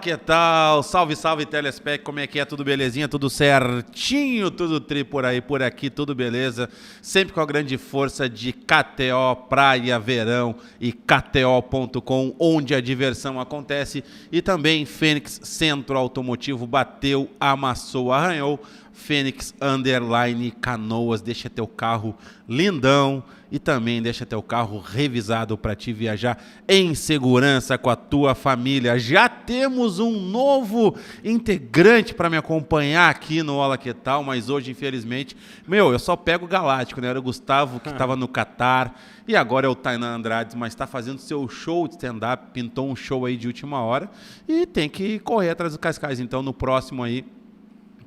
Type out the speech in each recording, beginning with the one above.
que tal? Salve, salve, Telespec, como é que é? Tudo belezinha? Tudo certinho? Tudo tri por aí, por aqui, tudo beleza? Sempre com a grande força de KTO, Praia, Verão e KTO.com, onde a diversão acontece. E também Fênix Centro Automotivo, bateu, amassou, arranhou. Fênix Underline Canoas, deixa teu carro lindão e também deixa teu carro revisado para te viajar em segurança com a tua família. Já temos um novo integrante para me acompanhar aqui no Olá Que Tal, mas hoje, infelizmente, eu só pego o Galáctico, né? Era o Gustavo que estava no Catar e agora é o Tainan Andrade, mas está fazendo seu show de stand-up, pintou um show aí de última hora e tem que correr atrás do Cascais. Então, no próximo aí,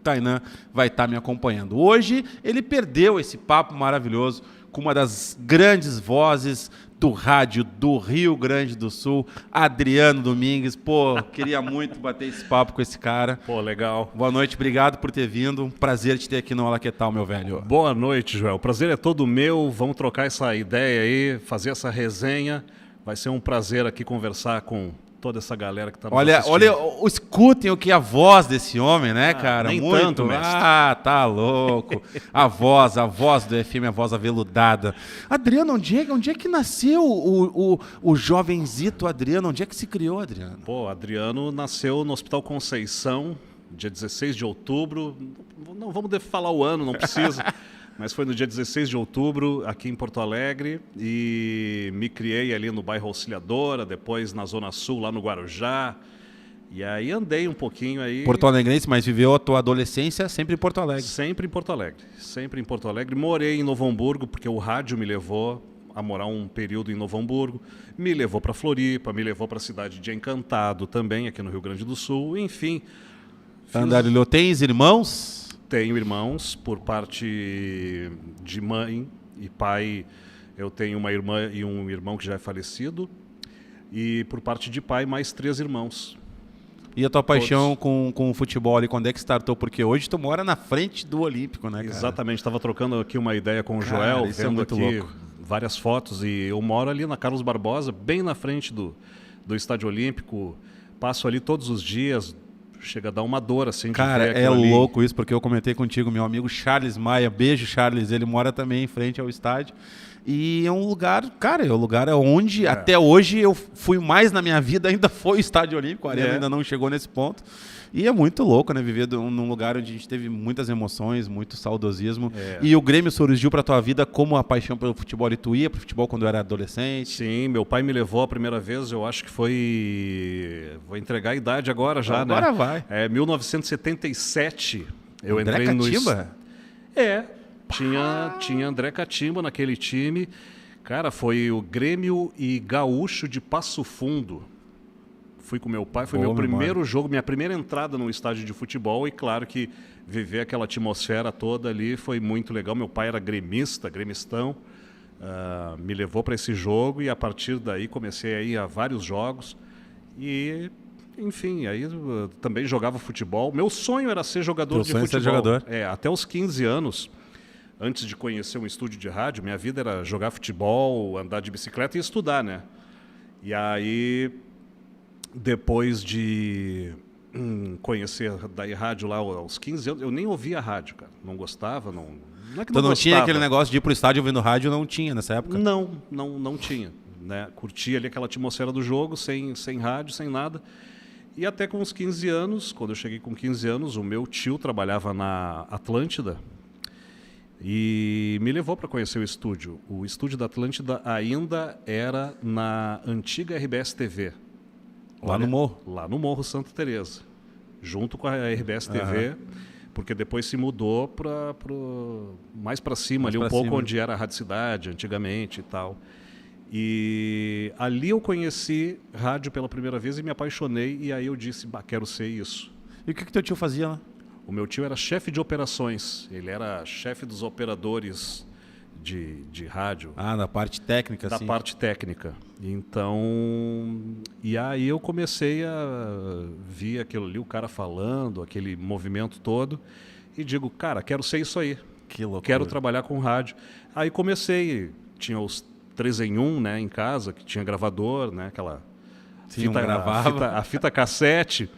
Tainan vai estar me acompanhando. Hoje ele perdeu esse papo maravilhoso com uma das grandes vozes do rádio do Rio Grande do Sul, Adriano Domingues. Pô, queria muito bater esse papo com esse cara. Pô, legal. Boa noite, obrigado por ter vindo. Prazer te ter aqui no Olá Que Tal, meu velho. Boa noite, Joel. O prazer é todo meu. Vamos trocar essa ideia aí, fazer essa resenha. Vai ser um prazer aqui conversar com toda essa galera que tá nos assistindo. Olha, escutem o que é a voz desse homem, né, cara? Nem muito. Tanto, mestre. Ah, tá louco. A voz do FM, a voz aveludada. Adriano, onde é que nasceu o jovenzito Adriano? Onde é que se criou, Adriano? Pô, Adriano nasceu no Hospital Conceição, dia 16 de outubro. Não vamos falar o ano, não precisa. Mas foi no dia 16 de outubro, aqui em Porto Alegre, e me criei ali no bairro Auxiliadora, depois na Zona Sul, lá no Guarujá, e aí andei um pouquinho aí... Porto Alegrense, mas viveu a tua adolescência sempre em Porto Alegre. Sempre em Porto Alegre, sempre em Porto Alegre. Morei em Novo Hamburgo, porque o rádio me levou a morar um período em Novo Hamburgo, me levou para Floripa, me levou para a cidade de Encantado também, aqui no Rio Grande do Sul, enfim. Andarilho, tens irmãos? Tenho irmãos, por parte de mãe e pai, eu tenho uma irmã e um irmão que já é falecido, e por parte de pai, mais 3 irmãos. E a tua paixão com o futebol ali, quando é que startou? Porque hoje tu mora na frente do Olímpico, né, cara? Exatamente, estava trocando aqui uma ideia com o Joel, vendo aqui louco. Várias fotos, e eu moro ali na Carlos Barbosa, bem na frente do Estádio Olímpico, passo ali todos os dias. Chega a dar uma dor, assim, de cara, ver é ali. Louco isso, porque eu comentei contigo, meu amigo Charles Maia, beijo Charles, ele mora também em frente ao estádio, e é um lugar, cara, é um lugar onde até hoje eu fui mais na minha vida, ainda foi o Estádio Olímpico, a Arena ainda não chegou nesse ponto, e é muito louco, né, viver num lugar onde a gente teve muitas emoções, muito saudosismo, e o Grêmio surgiu pra tua vida como a paixão pelo futebol, e tu ia pro futebol quando era adolescente? Sim, meu pai me levou a primeira vez, eu acho que foi... Vou entregar a idade agora já, agora né? Vai. 1977, eu André entrei Catimba? Tinha André Catimba naquele time. Cara, foi o Grêmio e Gaúcho de Passo Fundo. Fui com meu pai, foi meu primeiro jogo, minha primeira entrada no estádio de futebol, e claro que viver aquela atmosfera toda ali foi muito legal. Meu pai era gremistão, me levou para esse jogo, e a partir daí comecei a ir a vários jogos e, enfim, aí também jogava futebol. Meu sonho era ser jogador de futebol. Ser jogador? Até os 15 anos, antes de conhecer um estúdio de rádio, minha vida era jogar futebol, andar de bicicleta e estudar, né? E aí, depois de conhecer daí rádio lá aos 15 anos, eu nem ouvia rádio, cara. Não gostava, não é que então não gostava. Tinha aquele negócio de ir pro estádio ouvindo rádio, não tinha nessa época? Não tinha, né? Curtia ali aquela atmosfera do jogo, sem rádio, sem nada. E até com uns 15 anos, quando eu cheguei com 15 anos, o meu tio trabalhava na Atlântida e me levou para conhecer o estúdio. O estúdio da Atlântida ainda era na antiga RBS TV. Lá no Morro? Lá no Morro Santa Teresa, junto com a RBS TV, porque depois se mudou mais para cima, ali um pouco onde era a Rádio Cidade, antigamente e tal. E ali eu conheci rádio pela primeira vez e me apaixonei, e aí eu disse, quero ser isso. E o que teu tio fazia lá? O meu tio era chefe de operações, ele era chefe dos operadores de rádio. Da parte técnica, da parte técnica. Então, e aí eu comecei a ver aquilo ali, o cara falando, aquele movimento todo, e digo, cara, quero ser isso aí. Que loucura. Quero trabalhar com rádio. Aí comecei, tinha os 3 em 1, em casa, que tinha gravador, aquela fita, a fita cassete.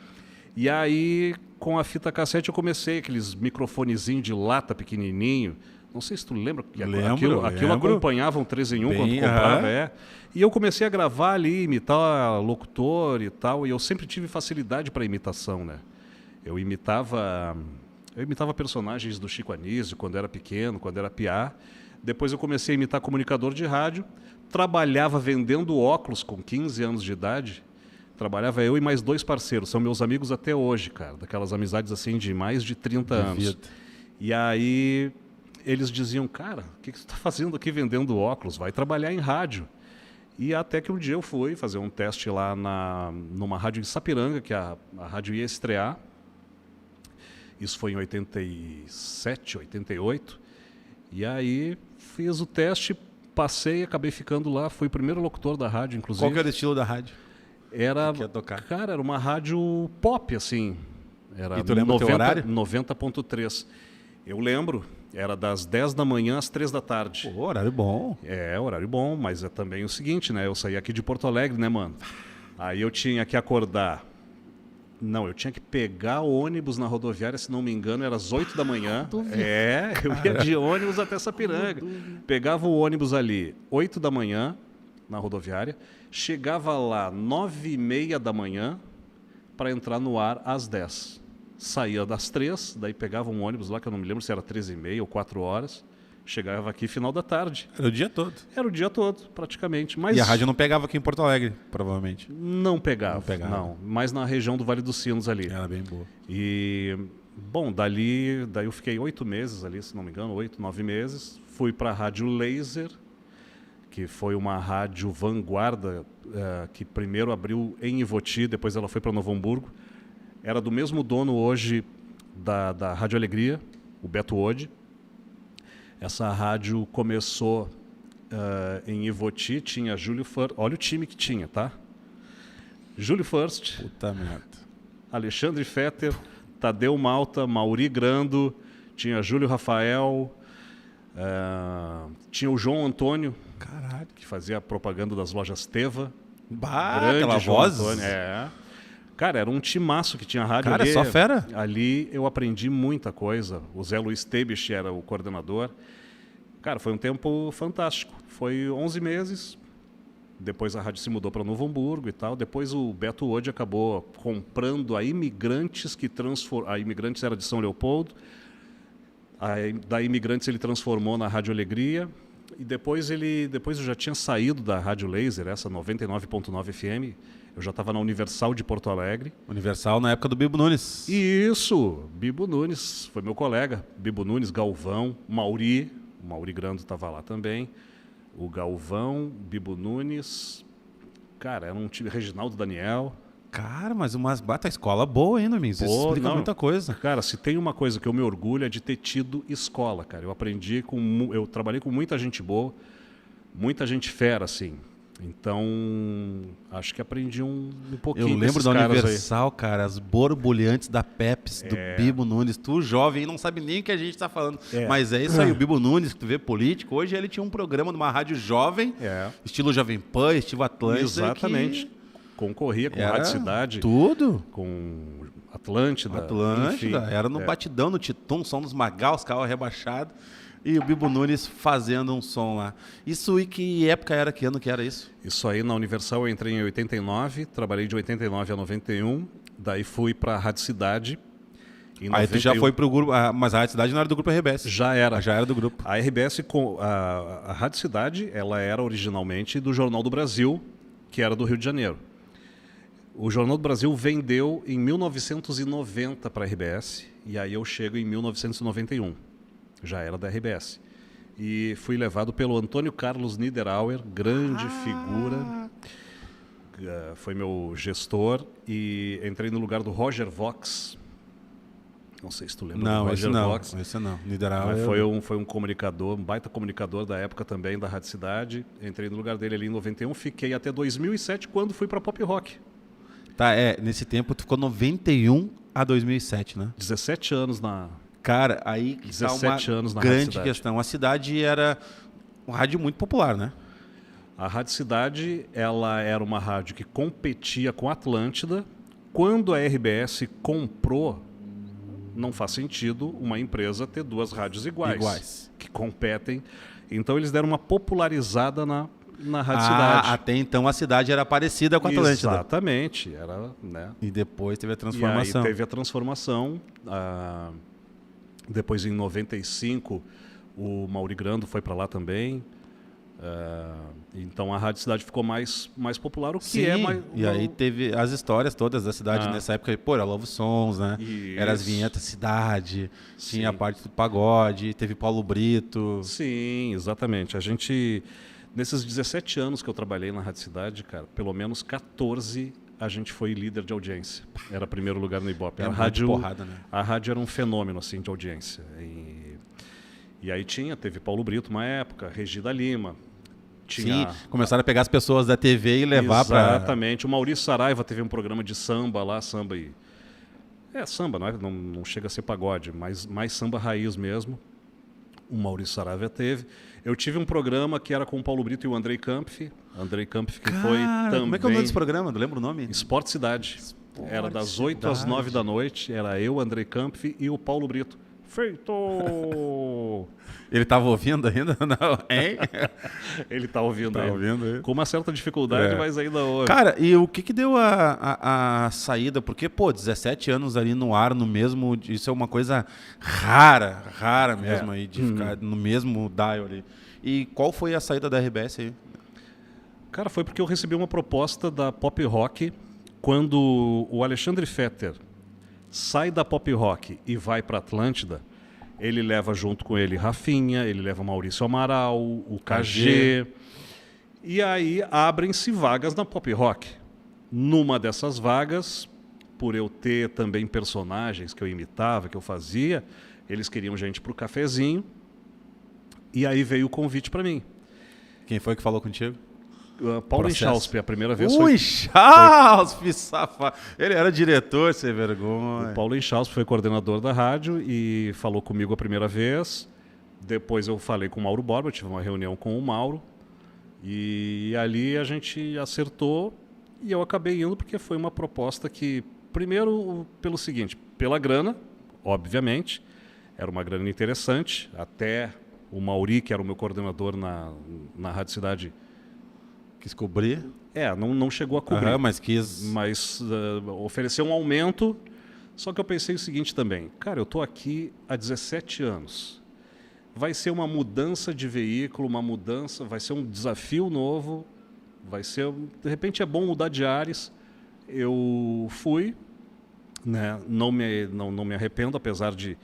E aí, com a fita cassete, eu comecei aqueles microfonezinhos de lata pequenininho. Não sei se tu lembra. Aquilo acompanhava um 3 em 1 quando tu comprava, E eu comecei a gravar ali, imitar locutor e tal. E eu sempre tive facilidade para imitação, né? Eu imitava personagens do Chico Anísio quando era pequeno, quando era piá. Depois eu comecei a imitar comunicador de rádio. Trabalhava vendendo óculos com 15 anos de idade. Trabalhava eu e mais 2 parceiros. São meus amigos até hoje, cara. Daquelas amizades assim de mais de 30 anos. E aí eles diziam, cara, o que você está fazendo aqui vendendo óculos? Vai trabalhar em rádio. E até que um dia eu fui fazer um teste lá numa rádio em Sapiranga, que a rádio ia estrear. Isso foi em 87, 88. E aí fiz o teste, passei, acabei ficando lá. Fui o primeiro locutor da rádio, inclusive. Qual que era o estilo da rádio? Era, que ia tocar? Cara, era uma rádio pop, assim. Era e tu lembra o teu horário? 90.3. Eu lembro, era das 10 da manhã às 3 da tarde. Pô, horário bom. Horário bom, mas é também o seguinte, né? Eu saí aqui de Porto Alegre, né, mano? Aí eu tinha que acordar. Não, eu tinha que pegar o ônibus na rodoviária, se não me engano, era às 8 da manhã. Eu ia de ônibus até Sapiranga. Pegava o ônibus ali, 8 da manhã, na rodoviária. Chegava lá, 9h30 da manhã, para entrar no ar às 10. Saía das 3, daí pegava um ônibus lá, que eu não me lembro se era 3h30 ou 4 horas. Chegava aqui final da tarde. Era o dia todo. Era o dia todo, praticamente. Mas e a rádio não pegava aqui em Porto Alegre, provavelmente. Não pegava. Não, mas na região do Vale dos Sinos ali. Era bem boa. E, bom, daí eu fiquei 8 meses ali, se não me engano, 8, 9 meses. Fui para a Rádio Laser, que foi uma rádio vanguarda, que primeiro abriu em Ivoti, depois ela foi para Novo Hamburgo. Era do mesmo dono hoje da Rádio Alegria, o Beto Ode. Essa rádio começou em Ivoti, tinha Júlio First. Olha o time que tinha, tá? Júlio First. Puta merda. Alexandre Fetter, Tadeu Malta, Mauri Grando, tinha Júlio Rafael, tinha o João Antônio, caralho, que fazia a propaganda das lojas Teva. Grande aquela João voz. Antônio, Cara, era um timaço que tinha rádio. Cara, ali. Só fera. Ali eu aprendi muita coisa. O Zé Luiz Tebich era o coordenador. Cara, foi um tempo fantástico. Foi 11 meses. Depois a rádio se mudou para Novo Hamburgo e tal. Depois o Beto Ode acabou comprando a Imigrantes, a Imigrantes era de São Leopoldo. Da Imigrantes ele transformou na Rádio Alegria. E depois eu já tinha saído da Rádio Laser, essa 99.9 FM. Eu já estava na Universal de Porto Alegre. Universal na época do Bibo Nunes. Isso, Bibo Nunes, foi meu colega. Bibo Nunes, Galvão, Mauri. O Mauri Grando estava lá também. O Galvão, Bibo Nunes. Cara, era um time, Reginaldo Daniel. Cara, mas bata escola boa ainda, Domingos. Isso explica muita coisa. Cara, se tem uma coisa que eu me orgulho é de ter tido escola, cara. Eu trabalhei com muita gente boa, muita gente fera, assim. Então, acho que aprendi um pouquinho. Eu lembro da Universal, cara, as borbulhantes da Pepsi, do Bibo Nunes. Tu, jovem, não sabe nem o que a gente tá falando. Mas é isso aí, o Bibo Nunes, que tu vê político, hoje ele tinha um programa numa rádio jovem, estilo Jovem Pan, estilo Atlântida. Exatamente. Concorria com Rádio Cidade. Tudo. Com Atlântida. Enfim, era no batidão, no Titum, som dos Magal, os carros rebaixados. E o Bibo Nunes fazendo um som lá. Isso e que época era, que ano que era isso? Isso aí na Universal eu entrei em 89, trabalhei de 89 a 91, daí fui para a Rádio Cidade. Aí tu já foi pro grupo, mas a Rádio Cidade não era do grupo RBS. Já era do grupo. A RBS, a Rádio Cidade, ela era originalmente do Jornal do Brasil, que era do Rio de Janeiro. O Jornal do Brasil vendeu em 1990 para a RBS, e aí eu chego em 1991. Já era da RBS. E fui levado pelo Antônio Carlos Niederauer, grande figura. Foi meu gestor. E entrei no lugar do Roger Vox. Não sei se tu lembra do Roger Vox. Não, esse não. Niederauer. Mas foi um comunicador, um baita comunicador da época também, da Rádio Cidade. Entrei no lugar dele ali em 91. Fiquei até 2007, quando fui para Pop Rock. Tá, nesse tempo tu ficou 91 a 2007, né? 17 anos na... Cara, aí que 17 anos na grande questão. A cidade era uma rádio muito popular, né? A Rádio Cidade, ela era uma rádio que competia com a Atlântida, quando a RBS comprou, não faz sentido uma empresa ter duas rádios iguais. Que competem. Então eles deram uma popularizada na Rádio Cidade. Até então a cidade era parecida com a Atlântida. Exatamente. Era, né? E depois teve a transformação. E aí teve a transformação. Depois, em 95, o Mauri Grando foi para lá também. Então a Rádio Cidade ficou mais popular, o que Sim, é mais... E aí teve as histórias todas da cidade nessa época. Pô, era Love Sons, né? Isso. Era as vinhetas Cidade, Sim. tinha a parte do pagode, teve Paulo Brito. Sim, exatamente. A gente, nesses 17 anos que eu trabalhei na Rádio Cidade, cara, pelo menos 14 a gente foi líder de audiência. Era primeiro lugar no Ibope. A rádio, porrada, né? A rádio era um fenômeno assim, de audiência. E aí teve Paulo Brito uma época, Regida Lima. Sim, começaram a pegar as pessoas da TV e levar para... Exatamente. O Maurício Saraiva teve um programa de samba lá, samba e... samba, não chega a ser pagode, mas mais samba raiz mesmo. O Maurício Saraiva teve. Eu tive um programa que era com o Paulo Brito e o Andrei Kampf. Andrei Kampf que foi também... Como é que é o nome desse programa? Não lembro o nome? Esporte Cidade. Era das 8 às 9 da noite. Era eu, Andrei Kampf e o Paulo Brito. Feito! Ele estava ouvindo ainda? Não, hein? Ele está ouvindo ainda. Ouvindo. Com uma certa dificuldade, mas ainda ouve. Cara, e o que deu a saída? Porque, 17 anos ali no ar, no mesmo... Isso é uma coisa rara mesmo aí, de ficar no mesmo dial ali. E qual foi a saída da RBS aí? Cara, foi porque eu recebi uma proposta da Pop Rock quando o Alexandre Fetter sai da Pop Rock e vai para Atlântida. Ele leva junto com ele Rafinha, ele leva Maurício Amaral, o KG. E aí abrem-se vagas na Pop Rock. Numa dessas vagas, por eu ter também personagens que eu imitava, que eu fazia, eles queriam gente para o cafezinho. E aí veio o convite para mim. Quem foi que falou contigo? Paulo Inchauspe, a primeira vez foi... Inchauspe, safado. Ele era diretor, sem vergonha. O Paulo Inchauspe foi coordenador da rádio e falou comigo a primeira vez. Depois eu falei com o Mauro Borba, tive uma reunião com o Mauro. E ali a gente acertou e eu acabei indo porque foi uma proposta que, primeiro, pelo seguinte, pela grana, obviamente, era uma grana interessante. Até o Mauri, que era o meu coordenador na Rádio Cidade, quis cobrir? Não chegou a cobrir. Mas quis... Mas ofereceu um aumento. Só que eu pensei o seguinte também. Cara, eu estou aqui há 17 anos. Vai ser uma mudança de veículo, vai ser um desafio novo. De repente é bom mudar de ares. Eu fui, né? Não me arrependo, apesar de...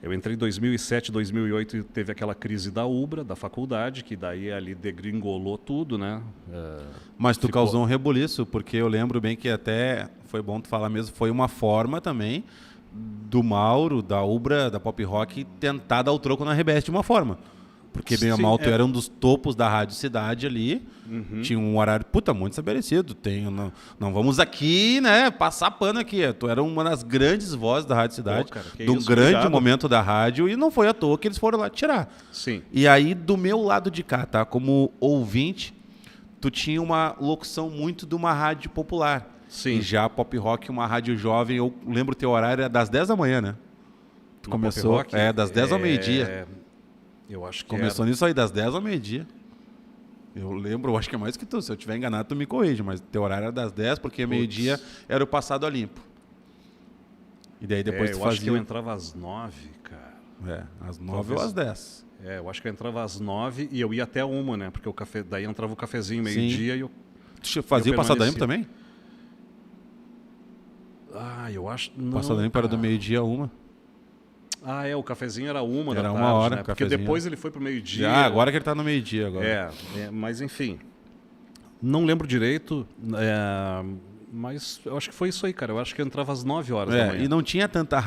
Eu entrei em 2007, 2008 e teve aquela crise da UBRA, da faculdade, que daí ali degringolou tudo, né? Mas tu causou um rebuliço, porque eu lembro bem que até, foi bom tu falar mesmo, foi uma forma também do Mauro, da UBRA, da Pop Rock, tentar dar o troco na RBS de uma forma. Porque bem ou mal, tu era um dos topos da Rádio Cidade ali, tinha um horário, muito estabelecido. Não vamos aqui, né, passar pano aqui. Tu era uma das grandes vozes da Rádio Cidade, de um grande momento da rádio, e não foi à toa que eles foram lá tirar. Sim. E aí, do meu lado de cá, tá, como ouvinte, tu tinha uma locução muito de uma rádio popular. Sim. E já a Pop Rock, uma rádio jovem, eu lembro o teu horário, era das 10 da manhã, né? Tu começou, das 10 ao meio-dia. Eu acho que começou nisso aí, das 10 ao meio-dia. Eu lembro, eu acho que é mais que tu. Se eu estiver enganado, tu me corrige, mas teu horário era das 10, porque meio-dia era o passado a limpo. E daí depois tu fazia... Eu acho que eu entrava às 9, cara. Às 9 ou às 10. Eu acho que eu entrava às 9 e eu ia até 1, né? Porque daí entrava o cafezinho meio-dia e eu... Tu fazia o passado a limpo também? Eu acho... O passado a limpo era do meio-dia a 1. O cafezinho era 1 da tarde, era 1 hora, né? Porque depois ele foi pro meio-dia. Agora que ele tá no meio-dia agora. Mas enfim. Não lembro direito, mas eu acho que foi isso aí, cara. Eu acho que eu entrava às 9 horas da manhã. E não tinha tanta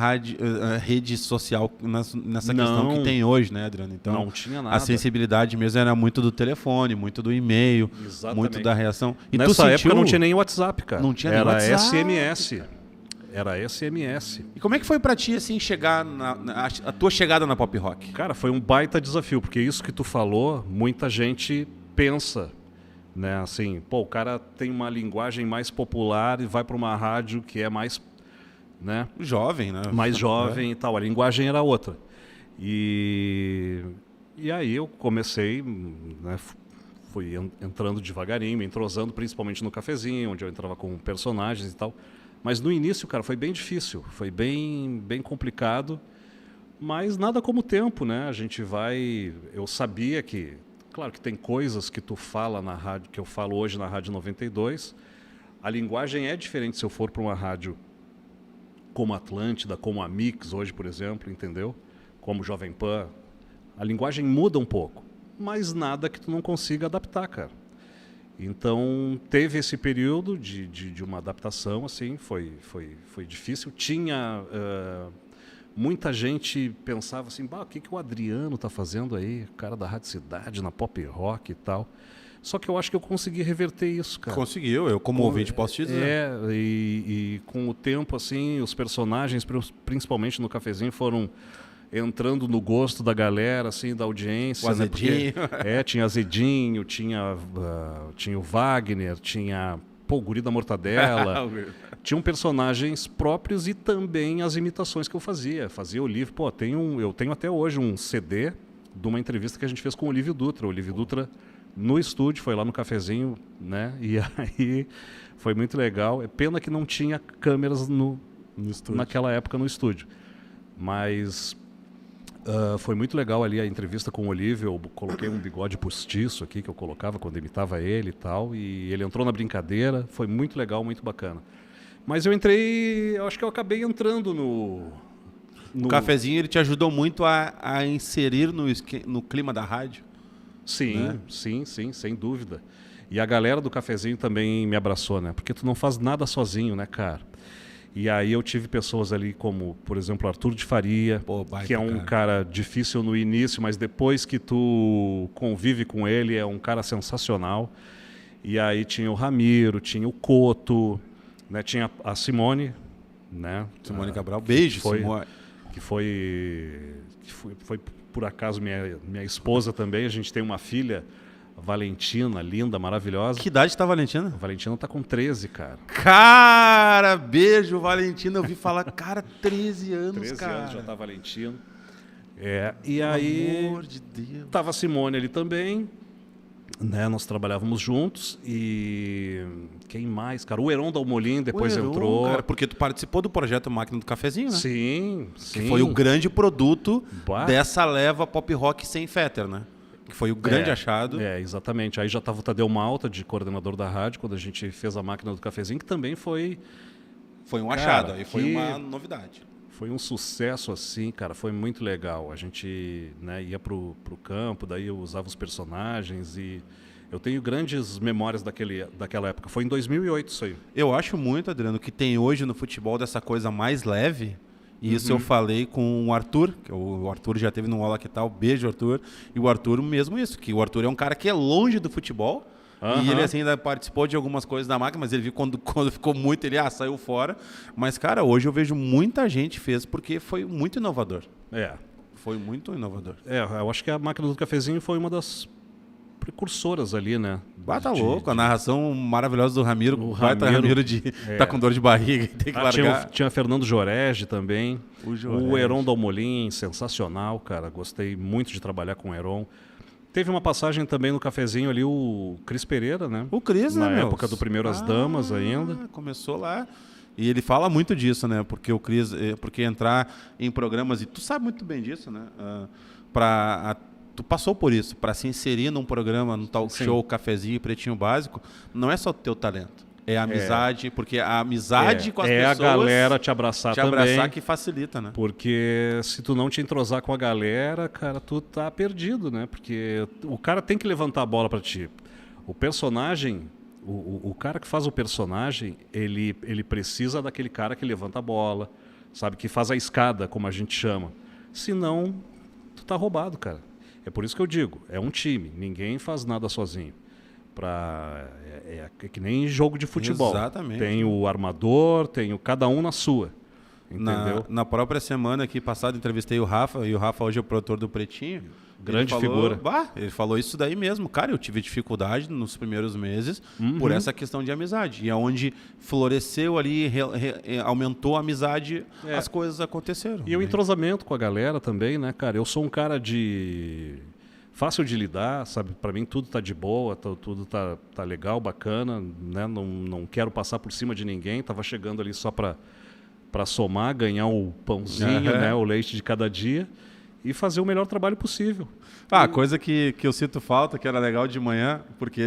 rede social nessa questão que tem hoje, né, Adriano? Então, não tinha nada. A sensibilidade mesmo era muito do telefone, muito do e-mail, muito da reação. E nessa época não tinha nem WhatsApp, cara. Não tinha nem WhatsApp. Era SMS. Era SMS. E como é que foi pra ti, assim, chegar a tua chegada na Pop Rock? Cara, foi um baita desafio, porque isso que tu falou, muita gente pensa. né? Assim, pô, o cara tem uma linguagem mais popular e vai para uma rádio que é mais, né? Jovem, né? Mais jovem e tal. A linguagem era outra. E aí eu comecei, né? Fui entrando devagarinho, me entrosando, principalmente no cafezinho, onde eu entrava com personagens e tal. Mas no início, cara, foi bem difícil, foi bem complicado, mas nada como o tempo, né? A gente vai... Eu sabia que... Claro que tem coisas que tu fala na rádio, que eu falo hoje na Rádio 92. A linguagem é diferente se eu for para uma rádio como a Atlântida, como a Mix hoje, por exemplo, entendeu? Como Jovem Pan. A linguagem muda um pouco, mas nada que tu não consiga adaptar, cara. Então, teve esse período de uma adaptação, assim, foi difícil. Tinha... muita gente pensava assim, o que o Adriano está fazendo aí? O cara da Rádio Cidade, na Pop Rock e tal. Só que eu acho que eu consegui reverter isso, cara. Conseguiu, eu como ouvinte posso te dizer. E com o tempo, assim, os personagens, principalmente no cafezinho, foram entrando no gosto da galera, assim, da audiência. O Azedinho. Né? Porque, tinha Azedinho, tinha o Wagner, tinha o Guri da Mortadela. Tinham personagens próprios e também as imitações que eu fazia. Fazia o livro. Pô, eu tenho até hoje um CD de uma entrevista que a gente fez com o Olívio Dutra. O Olívio Dutra no estúdio, foi lá no cafezinho, né? E aí foi muito legal. É pena que não tinha câmeras naquela época no estúdio. Mas foi muito legal ali a entrevista com o Olívio. Eu coloquei um bigode postiço aqui que eu colocava quando imitava ele e tal. E ele entrou na brincadeira. Foi muito legal, muito bacana. Mas eu acho que eu acabei entrando no... O cafezinho, ele te ajudou muito a inserir no clima da rádio? Sim, né? sim, sem dúvida. E a galera do cafezinho também me abraçou, né? Porque tu não faz nada sozinho, né, cara? E aí eu tive pessoas ali como, por exemplo, Arthur de Faria, que é um cara difícil no início, mas depois que tu convive com ele, é um cara sensacional. E aí tinha o Ramiro, tinha o Coto... Né, tinha a Simone, né? Simone Cabral, beijo, Simone. Que foi por acaso minha esposa também. A gente tem uma filha, Valentina, linda, maravilhosa. Que idade está a Valentina? A Valentina tá com 13, cara. Cara, beijo, Valentina. Eu ouvi falar, cara, 13 anos, 13 cara. 13 anos já tá a Valentina. E aí, pelo amor de Deus. Tava a Simone ali também. Né, nós trabalhávamos juntos e quem mais, cara? O Heron Dalmolin depois entrou. Cara, porque tu participou do projeto Máquina do Cafezinho, né? Sim. Que foi o grande produto dessa leva pop rock sem Fetter, né? Que foi o grande achado. Exatamente. Aí já estava o Tadeu Malta, de coordenador da rádio, quando a gente fez a Máquina do Cafezinho, que também foi... Foi um achado, aí foi uma novidade. Foi um sucesso, assim, cara, foi muito legal. A gente, né, ia pro campo, daí eu usava os personagens e eu tenho grandes memórias daquela época. Foi em 2008 isso aí. Eu acho muito, Adriano, que tem hoje no futebol dessa coisa mais leve. E isso eu falei com o Arthur, que o Arthur já teve no Ola Que Tal, beijo, Arthur. E o Arthur mesmo isso, que o Arthur é um cara que é longe do futebol. E ele assim, ainda participou de algumas coisas da máquina, mas ele viu quando ficou muito, ele saiu fora. Mas, cara, hoje eu vejo muita gente fez porque foi muito inovador. Foi muito inovador. Eu acho que a Máquina do Cafezinho foi uma das precursoras ali, né? Tá louco, a narração maravilhosa do Ramiro. O Ramiro tá com dor de barriga e tem que largar. Tinha Fernando Jorege também. O Heron Dalmolin, sensacional, cara. Gostei muito de trabalhar com o Heron. Teve uma passagem também no cafezinho ali, o Cris Pereira, né? O Cris, né, na época do Primeiras Damas ainda. Começou lá. E ele fala muito disso, né? Porque o Cris, porque entrar em programas, e tu sabe muito bem disso, né? Tu passou por isso, para se inserir num programa, num talk show, cafezinho, pretinho básico, não é só o teu talento. É a amizade, porque a amizade com as pessoas... É a galera te abraçar também. Te abraçar que facilita, né? Porque se tu não te entrosar com a galera, cara, tu tá perdido, né? Porque o cara tem que levantar a bola pra ti. O personagem, o cara que faz o personagem, ele precisa daquele cara que levanta a bola, sabe? Que faz a escada, como a gente chama. Senão, tu tá roubado, cara. É por isso que eu digo, é um time. Ninguém faz nada sozinho. É que nem jogo de futebol. Exatamente. Tem o armador, tem cada um na sua. Entendeu? Na própria semana aqui passada, entrevistei o Rafa, e o Rafa hoje é o produtor do Pretinho, Grande figura. Ele falou isso daí mesmo. Cara, eu tive dificuldade nos primeiros meses por essa questão de amizade. E aonde floresceu ali, aumentou a amizade, as coisas aconteceram. E o entrosamento com a galera também, né, cara? Eu sou um cara fácil de lidar, sabe? Para mim tudo tá de boa, tudo tá legal, bacana, né? Não quero passar por cima de ninguém. Tava chegando ali só para somar, ganhar o pãozinho, né? O leite de cada dia. E fazer o melhor trabalho possível. Coisa que eu sinto falta, que era legal de manhã, porque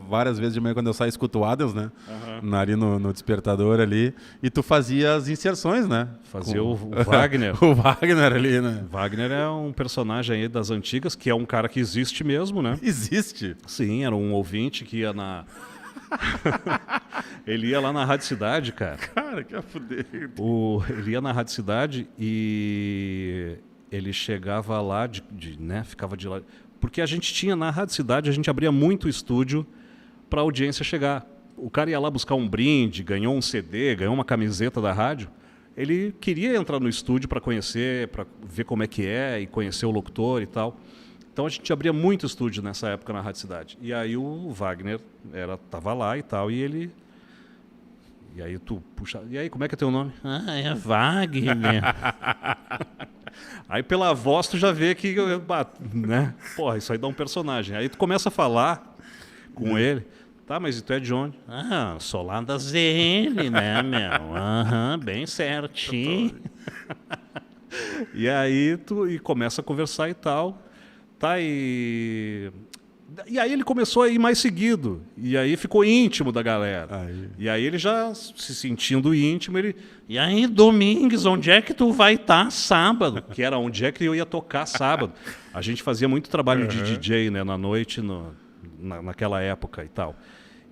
várias vezes de manhã quando eu saio escuto o Adams, né? Ali no despertador ali, e tu fazia as inserções, né? Fazia o Wagner. O Wagner ali, né? Wagner é um personagem aí das antigas, que é um cara que existe mesmo, né? Existe? Sim, era um ouvinte que ia Ele ia lá na Rádio Cidade, cara. Cara, que a fuder. Ele ia na Rádio Cidade e... ele chegava lá, né, ficava de lá. Porque a gente tinha, na Rádio Cidade, a gente abria muito estúdio para a audiência chegar. O cara ia lá buscar um brinde, ganhou um CD, ganhou uma camiseta da rádio. Ele queria entrar no estúdio para conhecer, para ver como é que é e conhecer o locutor e tal. Então a gente abria muito estúdio nessa época na Rádio Cidade. E aí o Wagner tava lá e tal, e ele... E aí tu puxa... E aí, como é que é teu nome? É Wagner. Aí pela voz tu já vê que, né? Porra, isso aí dá um personagem. Aí tu começa a falar com ele. Tá, mas e tu é de onde? Sou lá da ZN, né, meu? Bem certinho. E aí tu começa a conversar e tal. Tá, e aí ele começou a ir mais seguido. E aí ficou íntimo da galera. E aí ele já se sentindo íntimo, e aí, Domingues, onde é que tu vai estar sábado? Que era onde é que eu ia tocar sábado. A gente fazia muito trabalho de DJ, né, na noite, naquela época e tal.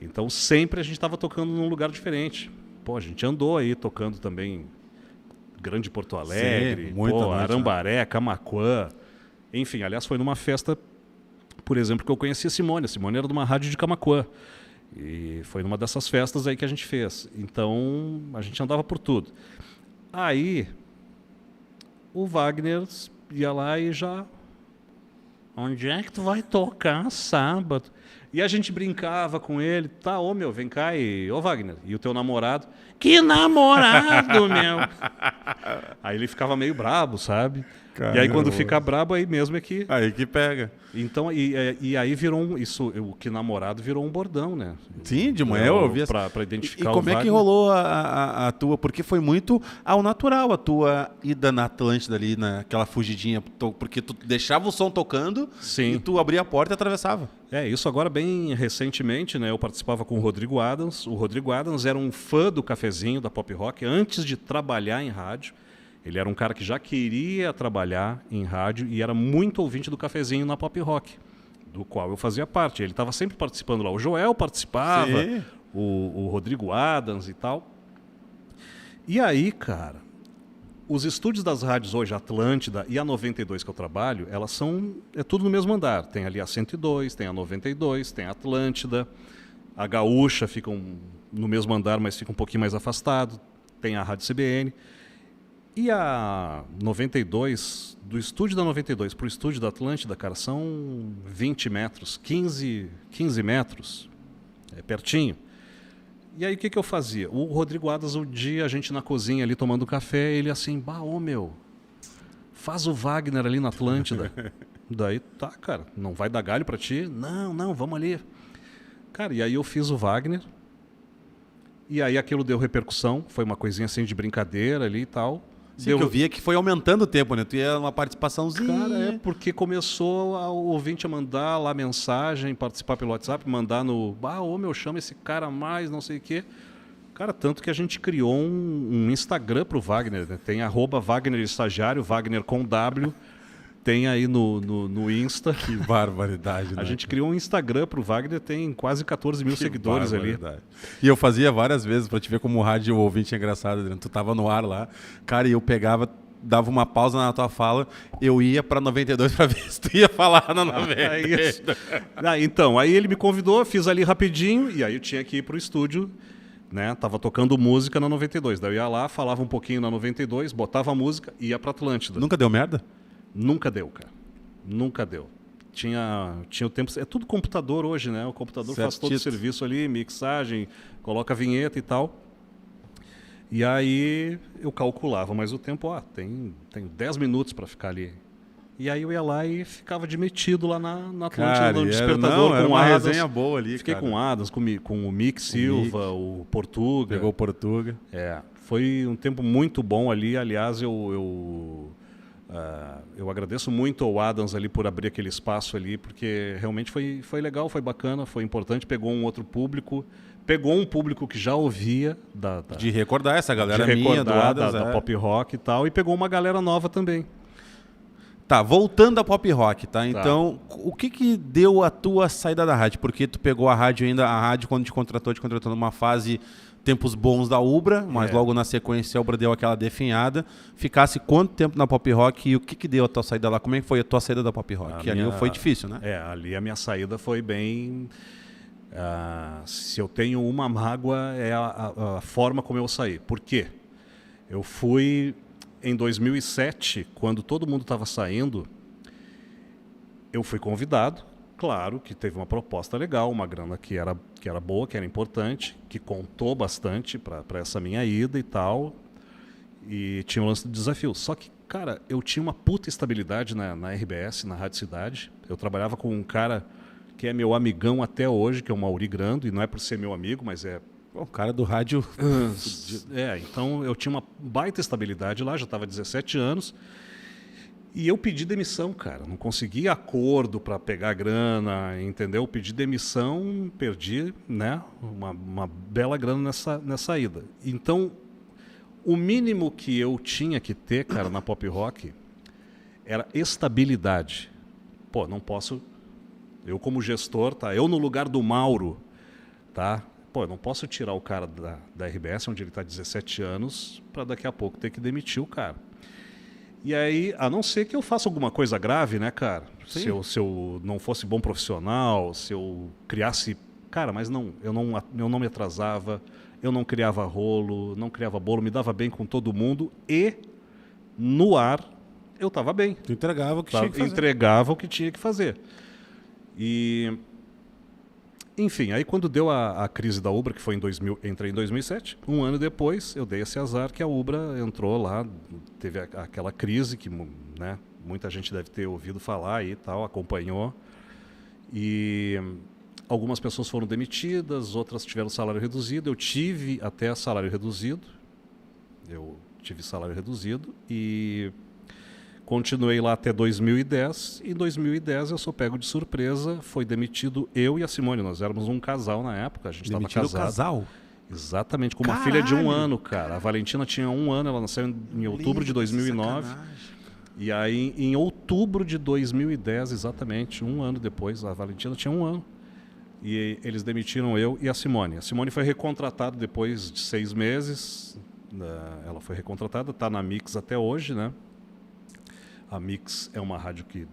Então sempre a gente estava tocando num lugar diferente. Pô, a gente andou aí tocando também Grande Porto Alegre, Arambaré, Camaquã. Enfim, aliás, foi numa festa, por exemplo, que eu conheci a Simone. A Simone era de uma rádio de Camaquã. E foi numa dessas festas aí que a gente fez. Então, a gente andava por tudo. Aí, o Wagner ia lá e já... Onde é que tu vai tocar sábado? E a gente brincava com ele. Tá, meu, vem cá e... Ô, Wagner, e o teu namorado? Que namorado, meu! Aí ele ficava meio brabo, sabe? Caramba. E aí quando fica brabo, aí mesmo é que... Aí que pega. Então, e aí virou o que namorado virou um bordão, né? Sim, de manhã eu ouvi pra identificar o como é que rolou a tua... Porque foi muito ao natural a tua ida na Atlântida ali, naquela fugidinha. Porque tu deixava o som tocando. Sim. E tu abria a porta e atravessava. Isso agora bem recentemente, né? Eu participava com o Rodrigo Adams. O Rodrigo Adams era um fã do cafezinho, da Pop Rock, antes de trabalhar em rádio. Ele era um cara que já queria trabalhar em rádio e era muito ouvinte do cafezinho na Pop Rock, do qual eu fazia parte. Ele estava sempre participando lá. O Joel participava, o Rodrigo Adams e tal. E aí, cara, os estúdios das rádios hoje, a Atlântida e a 92 que eu trabalho, elas é tudo no mesmo andar. Tem ali a 102, tem a 92, tem a Atlântida, a Gaúcha fica no mesmo andar, mas fica um pouquinho mais afastado. Tem a Rádio CBN. E a 92, do estúdio da 92 para o estúdio da Atlântida, cara, são 20 metros, 15 metros, é pertinho. E aí o que eu fazia? O Rodrigo Adams, um dia, a gente na cozinha ali tomando café, ele assim, meu, faz o Wagner ali na Atlântida. Daí, tá, cara, não vai dar galho para ti? Não, vamos ali. Cara, e aí eu fiz o Wagner, e aí aquilo deu repercussão, foi uma coisinha assim de brincadeira ali e tal. Sim, que eu via que foi aumentando o tempo, né? Tu ia uma participaçãozinha. Cara, porque começou o ouvinte a mandar lá mensagem, participar pelo WhatsApp, mandar no... meu, chama esse cara mais, não sei o quê. Cara, tanto que a gente criou um Instagram pro Wagner, né? Tem @Wagner Estagiário, Wagner com W. Tem aí no Insta. Que barbaridade, né? A gente criou um Instagram pro Wagner, tem quase 14 mil seguidores ali. E eu fazia várias vezes, pra te ver como o rádio ouvinte é engraçado, Adriano. Tu tava no ar lá, cara, e eu pegava, dava uma pausa na tua fala, eu ia pra 92 pra ver se tu ia falar na 92. Então, aí ele me convidou, fiz ali rapidinho, e aí eu tinha que ir pro estúdio, né? Tava tocando música na 92. Daí eu ia lá, falava um pouquinho na 92, botava a música e ia pra Atlântida. Nunca deu merda? Nunca deu, cara. Nunca deu. Tinha o tempo... É tudo computador hoje, né? O computador faz todo o serviço ali, mixagem, coloca a vinheta e tal. E aí eu calculava, mas o tempo, tenho 10 minutos para ficar ali. E aí eu ia lá e ficava de metido lá na Atlântida, no Despertador, era com o uma Adams. resenha boa ali, Fiquei cara. com o Adams, com o Mick Silva, o Portuga. Pegou o Portuga. Foi um tempo muito bom ali. Aliás, eu agradeço muito ao Adams ali por abrir aquele espaço ali, porque realmente foi legal, foi bacana, foi importante. Pegou um outro público, pegou um público que já ouvia de recordar essa galera minha do Adams, da pop rock e tal, e pegou uma galera nova também. Tá, voltando a pop rock, tá? Então, o que deu a tua saída da rádio? Porque tu pegou a rádio quando te contratou numa fase, tempos bons da Ubra, mas logo na sequência a Ubra deu aquela definhada. Ficasse quanto tempo na pop rock e o que deu a tua saída lá? Como é que foi a tua saída da pop rock? Ali foi difícil, né? Ali a minha saída foi bem... se eu tenho uma mágoa, é a forma como eu saí. Por quê? Eu fui... Em 2007, quando todo mundo estava saindo, eu fui convidado. Claro que teve uma proposta legal, uma grana que era boa, que era importante, que contou bastante para essa minha ida e tal. E tinha um lance do desafio. Só que, cara, eu tinha uma puta estabilidade na RBS, na Rádio Cidade. Eu trabalhava com um cara que é meu amigão até hoje, que é o Mauri Grando, e não é por ser meu amigo, mas é... O cara do rádio... Então eu tinha uma baita estabilidade lá, já estava 17 anos, e eu pedi demissão, cara. Não consegui acordo para pegar grana, entendeu? Pedi demissão, perdi, né, uma bela grana nessa ida. Então, o mínimo que eu tinha que ter, cara, na pop rock, era estabilidade. Pô, não posso... Eu como gestor, tá? Eu no lugar do Mauro, tá? Pô, eu não posso tirar o cara da RBS, onde ele está 17 anos, para daqui a pouco ter que demitir o cara. E aí, a não ser que eu faça alguma coisa grave, né, cara? Se eu não fosse bom profissional, se eu criasse... Cara, mas não, eu não me atrasava, eu não criava rolo, não criava bolo, me dava bem com todo mundo e no ar eu estava bem. Tu entregava o que tinha que fazer. Entregava o que tinha que fazer. E... Enfim, aí quando deu a crise da Ubra, que foi entrei em 2007, um ano depois eu dei esse azar que a Ubra entrou lá, teve aquela crise que, né, muita gente deve ter ouvido falar e tal, acompanhou. E algumas pessoas foram demitidas, outras tiveram salário reduzido. Eu tive até salário reduzido. E continuei lá até 2010. Em 2010 eu sou pego de surpresa, foi demitido eu e a Simone. Nós éramos um casal na época, a gente estava casado. Demitido o casal? Exatamente, com uma filha de 1 ano, cara. A Valentina tinha 1 ano, ela nasceu em outubro de 2009. Sacanagem. E aí, em outubro de 2010, exatamente, 1 ano depois, a Valentina tinha 1 ano. E eles demitiram eu e a Simone. A Simone foi recontratada depois de 6 meses. Ela foi recontratada, está na Mix até hoje, né? A Mix é uma rádio que,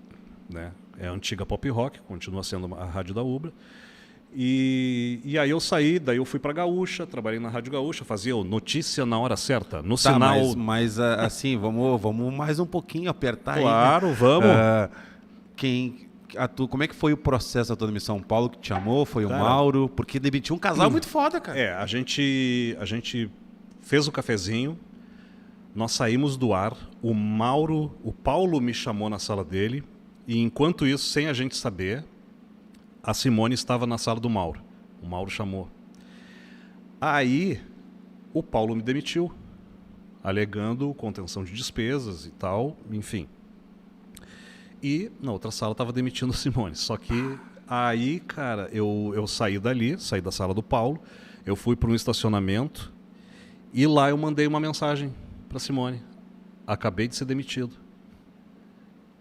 né, é a antiga pop rock, continua sendo a rádio da Ubra. E aí eu saí, daí eu fui para Gaúcha, trabalhei na Rádio Gaúcha, fazia o Notícia na Hora Certa, no sinal... Mas assim, vamos mais um pouquinho apertar. Claro, aí, né? Vamos. Como é que foi o processo da tua demissão? Paulo que te chamou? Foi o Mauro? Porque demitiu um casal muito foda, cara. A gente fez o cafezinho, nós saímos do ar, o Paulo me chamou na sala dele, e enquanto isso, sem a gente saber, a Simone estava na sala do Mauro. O Mauro chamou. Aí, o Paulo me demitiu, alegando contenção de despesas e tal, enfim. E na outra sala estava demitindo a Simone. Só que aí, cara, eu saí da sala do Paulo, eu fui para um estacionamento e lá eu mandei uma mensagem para Simone. Acabei de ser demitido.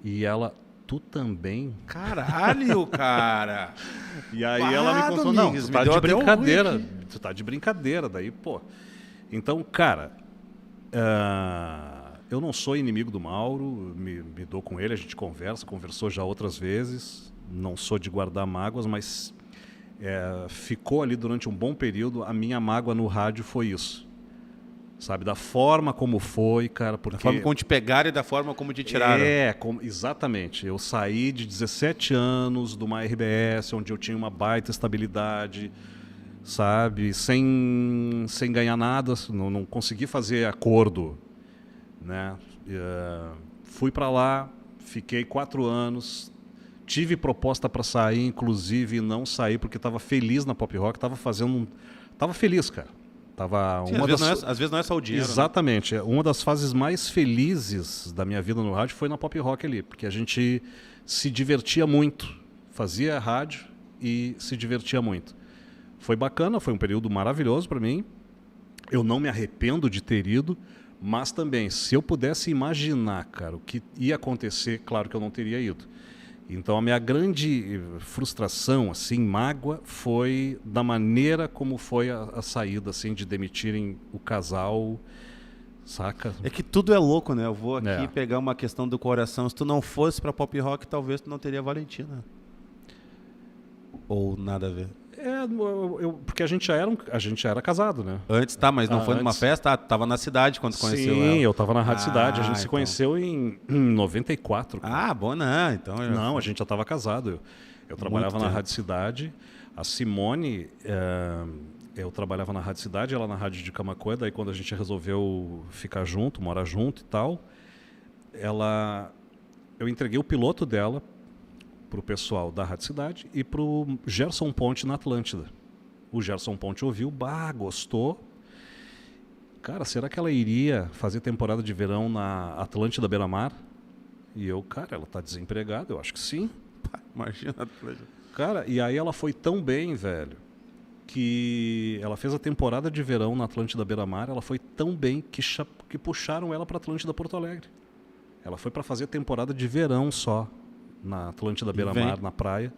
E ela... Tu também? Caralho, cara! E aí ela me contou, não, tu tá de brincadeira. Tu tá de brincadeira. Daí, pô... Então, cara... eu não sou inimigo do Mauro, me dou com ele, a gente conversou já outras vezes. Não sou de guardar mágoas, mas ficou ali durante um bom período. A minha mágoa no rádio foi isso. sabe? Da forma como foi, cara, porque... Da forma como te pegaram e da forma como te tiraram. Exatamente. Eu saí de 17 anos de uma RBS, onde eu tinha uma baita estabilidade, sabe? Sem ganhar nada, não consegui fazer acordo, né? Fui para lá, fiquei 4 anos, tive proposta para sair, inclusive não saí porque estava feliz na Pop Rock, estava feliz, cara. Sim, às vezes não é só o dinheiro. Exatamente. Né? Uma das fases mais felizes da minha vida no rádio foi na Pop Rock ali, porque a gente se divertia muito. Fazia rádio e se divertia muito. Foi bacana, foi um período maravilhoso para mim. Eu não me arrependo de ter ido, mas também, se eu pudesse imaginar, cara, o que ia acontecer, claro que eu não teria ido. Então a minha grande frustração, assim, mágoa, foi da maneira como foi a saída, assim, de demitirem o casal, saca? É que tudo é louco, né? Eu vou aqui pegar uma questão do coração. Se tu não fosse pra Pop Rock, talvez tu não teria Valentina. Ou nada a ver. Porque a gente já era casado, né? Antes, tá, mas não foi numa festa? Tu tava na cidade quando tu conheceu ela. Sim, eu tava na Rádio Cidade. A gente se conheceu em 94. Cara. Bom, não. Então, não, a gente já tava casado. Eu trabalhava na Rádio Cidade. A Simone, eu trabalhava na Rádio Cidade, ela na Rádio de Camaquã. Daí quando a gente resolveu ficar junto, morar junto e tal, eu entreguei o piloto dela para o pessoal da Rádio Cidade e para o Gerson Ponte na Atlântida. O Gerson Ponte ouviu, gostou. Cara, será que ela iria fazer temporada de verão na Atlântida Beira-Mar? E eu, cara, ela tá desempregada, eu acho que sim. Imagina. Cara, e aí ela foi tão bem, velho, que ela fez a temporada de verão na Atlântida Beira-Mar, ela foi tão bem que puxaram ela para Atlântida Porto Alegre. Ela foi para fazer temporada de verão só na Atlântida Beira-Mar, na praia.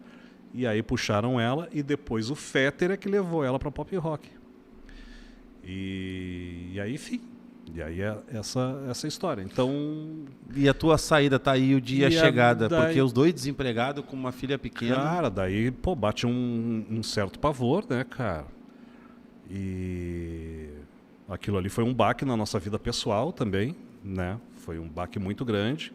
E aí puxaram ela e depois o Fetter é que levou ela para Pop Rock. E aí, enfim. E aí é essa história. Então... E a tua saída tá aí, o dia chegada, porque os dois desempregados com uma filha pequena... Cara, daí, bate um certo pavor, né, cara? E aquilo ali foi um baque na nossa vida pessoal também, né? Foi um baque muito grande.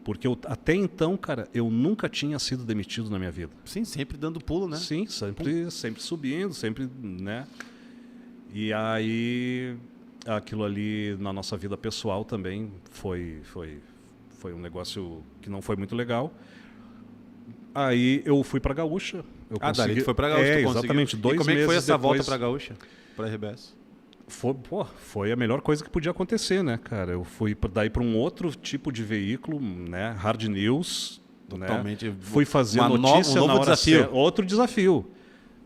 Porque até então, cara, eu nunca tinha sido demitido na minha vida. Sim, sempre dando pulo, né? Sim, sempre subindo, sempre, né? E aí, aquilo ali na nossa vida pessoal também foi um negócio que não foi muito legal. Aí eu fui pra Gaúcha. Daí tu foi pra Gaúcha, tu exatamente, 2 meses depois. E como é que foi essa volta pra Gaúcha, pra RBS? Foi a melhor coisa que podia acontecer, né, cara? Eu fui daí para um outro tipo de veículo, né? Hard News. Totalmente. Né? Fui fazer notícia um novo na hora desafio. certa. Outro desafio,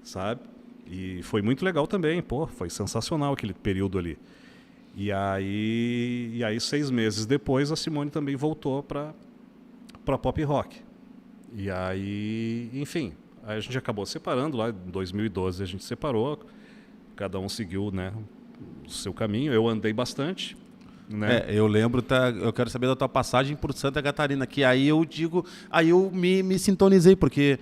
sabe? E foi muito legal também, foi sensacional aquele período ali. E aí 6 meses depois, a Simone também voltou para Pop Rock. E aí, enfim, aí a gente acabou separando lá, em 2012 a gente separou, cada um seguiu, né, o seu caminho. Eu andei bastante, né? Eu lembro, eu quero saber da tua passagem por Santa Catarina, que aí eu me sintonizei, porque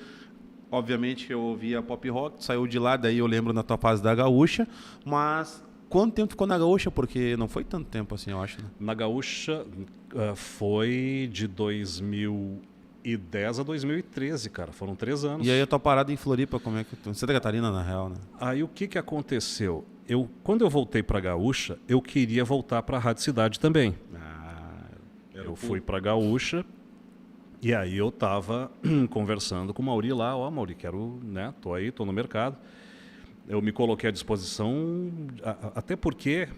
obviamente eu ouvia Pop Rock, saiu de lá, daí eu lembro na tua fase da Gaúcha, mas quanto tempo ficou na Gaúcha? Porque não foi tanto tempo assim, eu acho. Né? Na Gaúcha foi de 2010 a 2013, cara. Foram 3 anos. E aí a tua parada em Floripa, como é que... Santa Catarina, na real, né? Aí o que aconteceu? Quando eu voltei para Gaúcha, eu queria voltar para a Rádio Cidade também. Eu fui para Gaúcha e aí eu tava conversando com o Mauri lá. Mauri, quero, né? Tô aí, tô no mercado. Eu me coloquei à disposição, até porque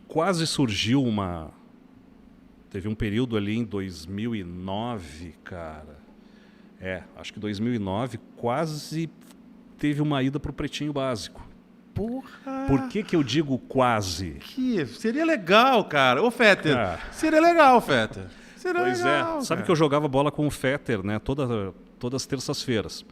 quase surgiu teve um período ali em 2009, cara. Acho que 2009 quase teve uma ida pro Pretinho Básico. Porra! Por que eu digo quase? Que seria legal, cara. Ô, Fetter, seria legal, Fetter. Pois legal, sabe que eu jogava bola com o Fetter, né? Todas as terças-feiras.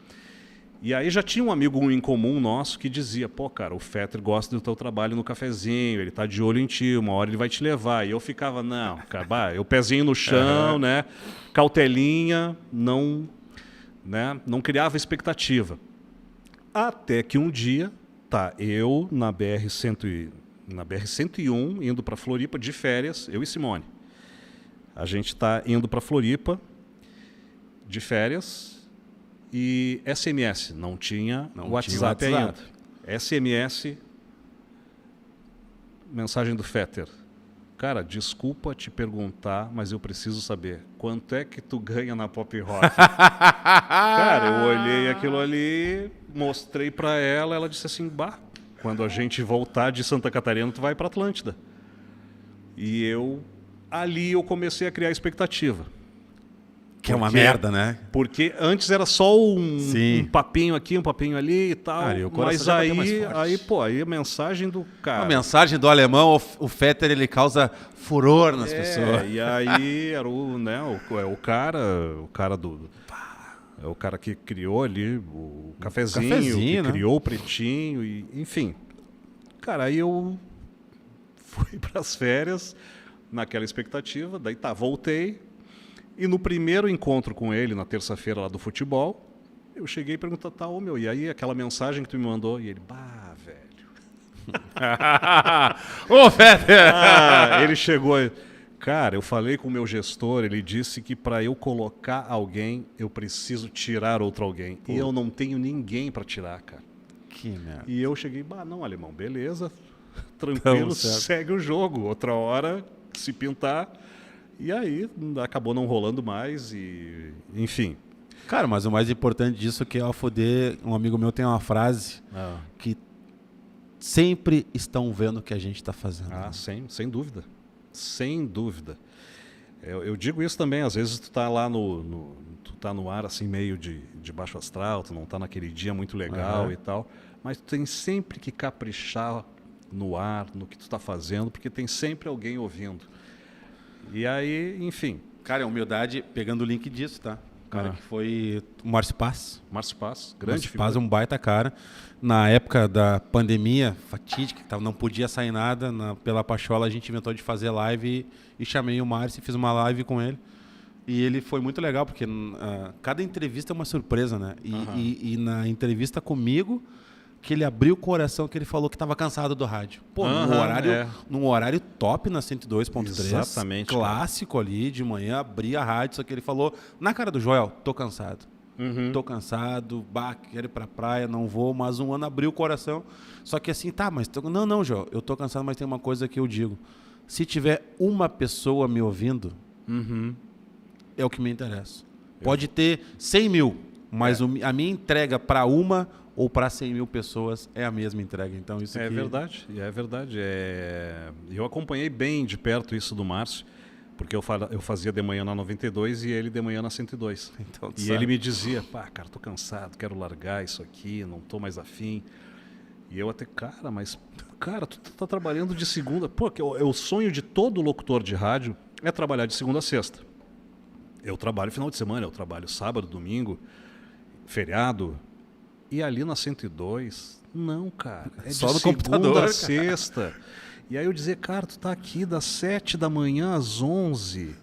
E aí já tinha um amigo em comum nosso que dizia, cara, o Fetter gosta do teu trabalho no cafezinho, ele tá de olho em ti, uma hora ele vai te levar. E eu ficava, não, cara, eu pezinho no chão, né? Cautelinha, não criava expectativa. Até que um dia, eu na BR na BR-101, indo para Floripa de férias, eu e Simone. A gente está indo para Floripa de férias e SMS, não tinha WhatsApp ainda. SMS, mensagem do Fetter. Cara, desculpa te perguntar, mas eu preciso saber, quanto é que tu ganha na Pop Rock? Cara, eu olhei aquilo ali, mostrei para ela, ela disse assim, bah, quando a gente voltar de Santa Catarina, tu vai para Atlântida. E ali eu comecei a criar expectativa. Que é uma merda, né? Porque antes era só um papinho aqui, um papinho ali e tal. Cara, mas aí a mensagem do cara... A mensagem do alemão, o Fetter, ele causa furor nas pessoas. E aí era o cara que criou ali o cafezinho que né? Criou o Pretinho, enfim. Cara, aí eu fui para as férias naquela expectativa, daí voltei. E no primeiro encontro com ele, na terça-feira lá do futebol, eu cheguei e perguntei, e aí aquela mensagem que tu me mandou? E ele, velho. Ô, Fetter! Ele chegou, cara, eu falei com o meu gestor, ele disse que para eu colocar alguém, eu preciso tirar outro alguém. Pô. E eu não tenho ninguém para tirar, cara. Que merda. E eu cheguei, não, alemão, beleza, tranquilo, segue o jogo. Outra hora, se pintar... E aí acabou não rolando mais e enfim. Cara, mas o mais importante disso é que ao foder, um amigo meu tem uma frase que sempre estão vendo o que a gente está fazendo. Né? Sem dúvida. Sem dúvida. Eu digo isso também, às vezes tu tá lá tu tá no ar assim meio de baixo astral, tu não tá naquele dia muito legal e tal, mas tu tem sempre que caprichar no ar, no que tu tá fazendo, porque tem sempre alguém ouvindo. E aí, enfim. Cara, é humildade, pegando o link disso, tá? Cara, que foi o Márcio Paz. Márcio Paz, grande figura. Paz é um baita cara. Na época da pandemia fatídica, que não podia sair nada, pela Pachola a gente inventou de fazer live e chamei o Márcio e fiz uma live com ele. E ele foi muito legal, porque cada entrevista é uma surpresa, né? E na entrevista comigo... que ele abriu o coração, que ele falou que estava cansado do rádio. Pô, num horário top na 102.3. Exatamente. Clássico ali, de manhã, abria a rádio, só que ele falou, na cara do Joel, tô cansado. Tô cansado, quero ir pra praia, não vou, mas um ano abriu o coração. Só que assim, mas... Não, Joel, eu tô cansado, mas tem uma coisa que eu digo. Se tiver uma pessoa me ouvindo, é o que me interessa. Pode ter 100 mil, mas a minha entrega para uma... ou para 100 mil pessoas é a mesma entrega. Então, isso aqui... É verdade. Eu acompanhei bem de perto isso do Márcio, porque eu fazia de manhã na 92 e ele de manhã na 102. Então, e ele me dizia, cara, tô cansado, quero largar isso aqui, não tô mais afim. E eu até, tu tá trabalhando de segunda... Pô, o sonho de todo locutor de rádio é trabalhar de segunda a sexta. Eu trabalho final de semana, eu trabalho sábado, domingo, feriado... E ali na 102, não, cara. É só de no segunda computador, a sexta. E aí eu dizia, cara, tu tá aqui das 7 da manhã às 11,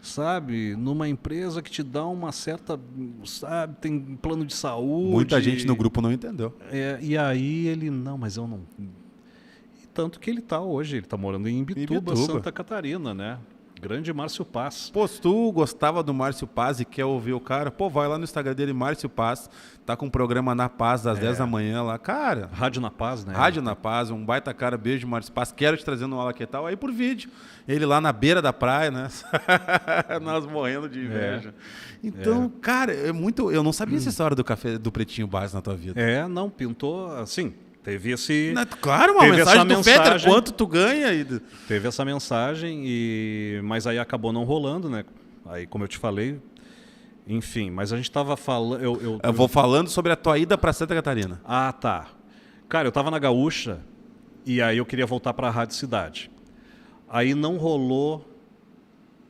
sabe? Numa empresa que te dá uma certa, sabe? Tem plano de saúde. Muita gente no grupo não entendeu. E aí ele, não, mas eu não... E tanto que ele tá hoje, ele tá morando em Imbituba, Santa Catarina, né? Grande Márcio Paz. Pô, se tu gostava do Márcio Paz e quer ouvir o cara, vai lá no Instagram dele, Márcio Paz, tá com um programa na Paz das 10 da manhã lá, cara. Rádio na Paz, né? Rádio na Paz, um baita cara, beijo Márcio Paz, quero te trazer no Ala Que Tal, aí por vídeo. Ele lá na beira da praia, né? Nós morrendo de inveja. Então, cara, eu não sabia essa história do café do Pretinho Básico na tua vida. Não, pintou assim... Teve esse... Claro, uma mensagem do Fetter, quanto tu ganha. Teve essa mensagem, mas aí acabou não rolando, né? Aí, como eu te falei, enfim, mas a gente estava falando... Eu vou falando sobre a tua ida para Santa Catarina. Ah, tá. Cara, eu estava na Gaúcha e aí eu queria voltar para a Rádio Cidade. Aí não rolou...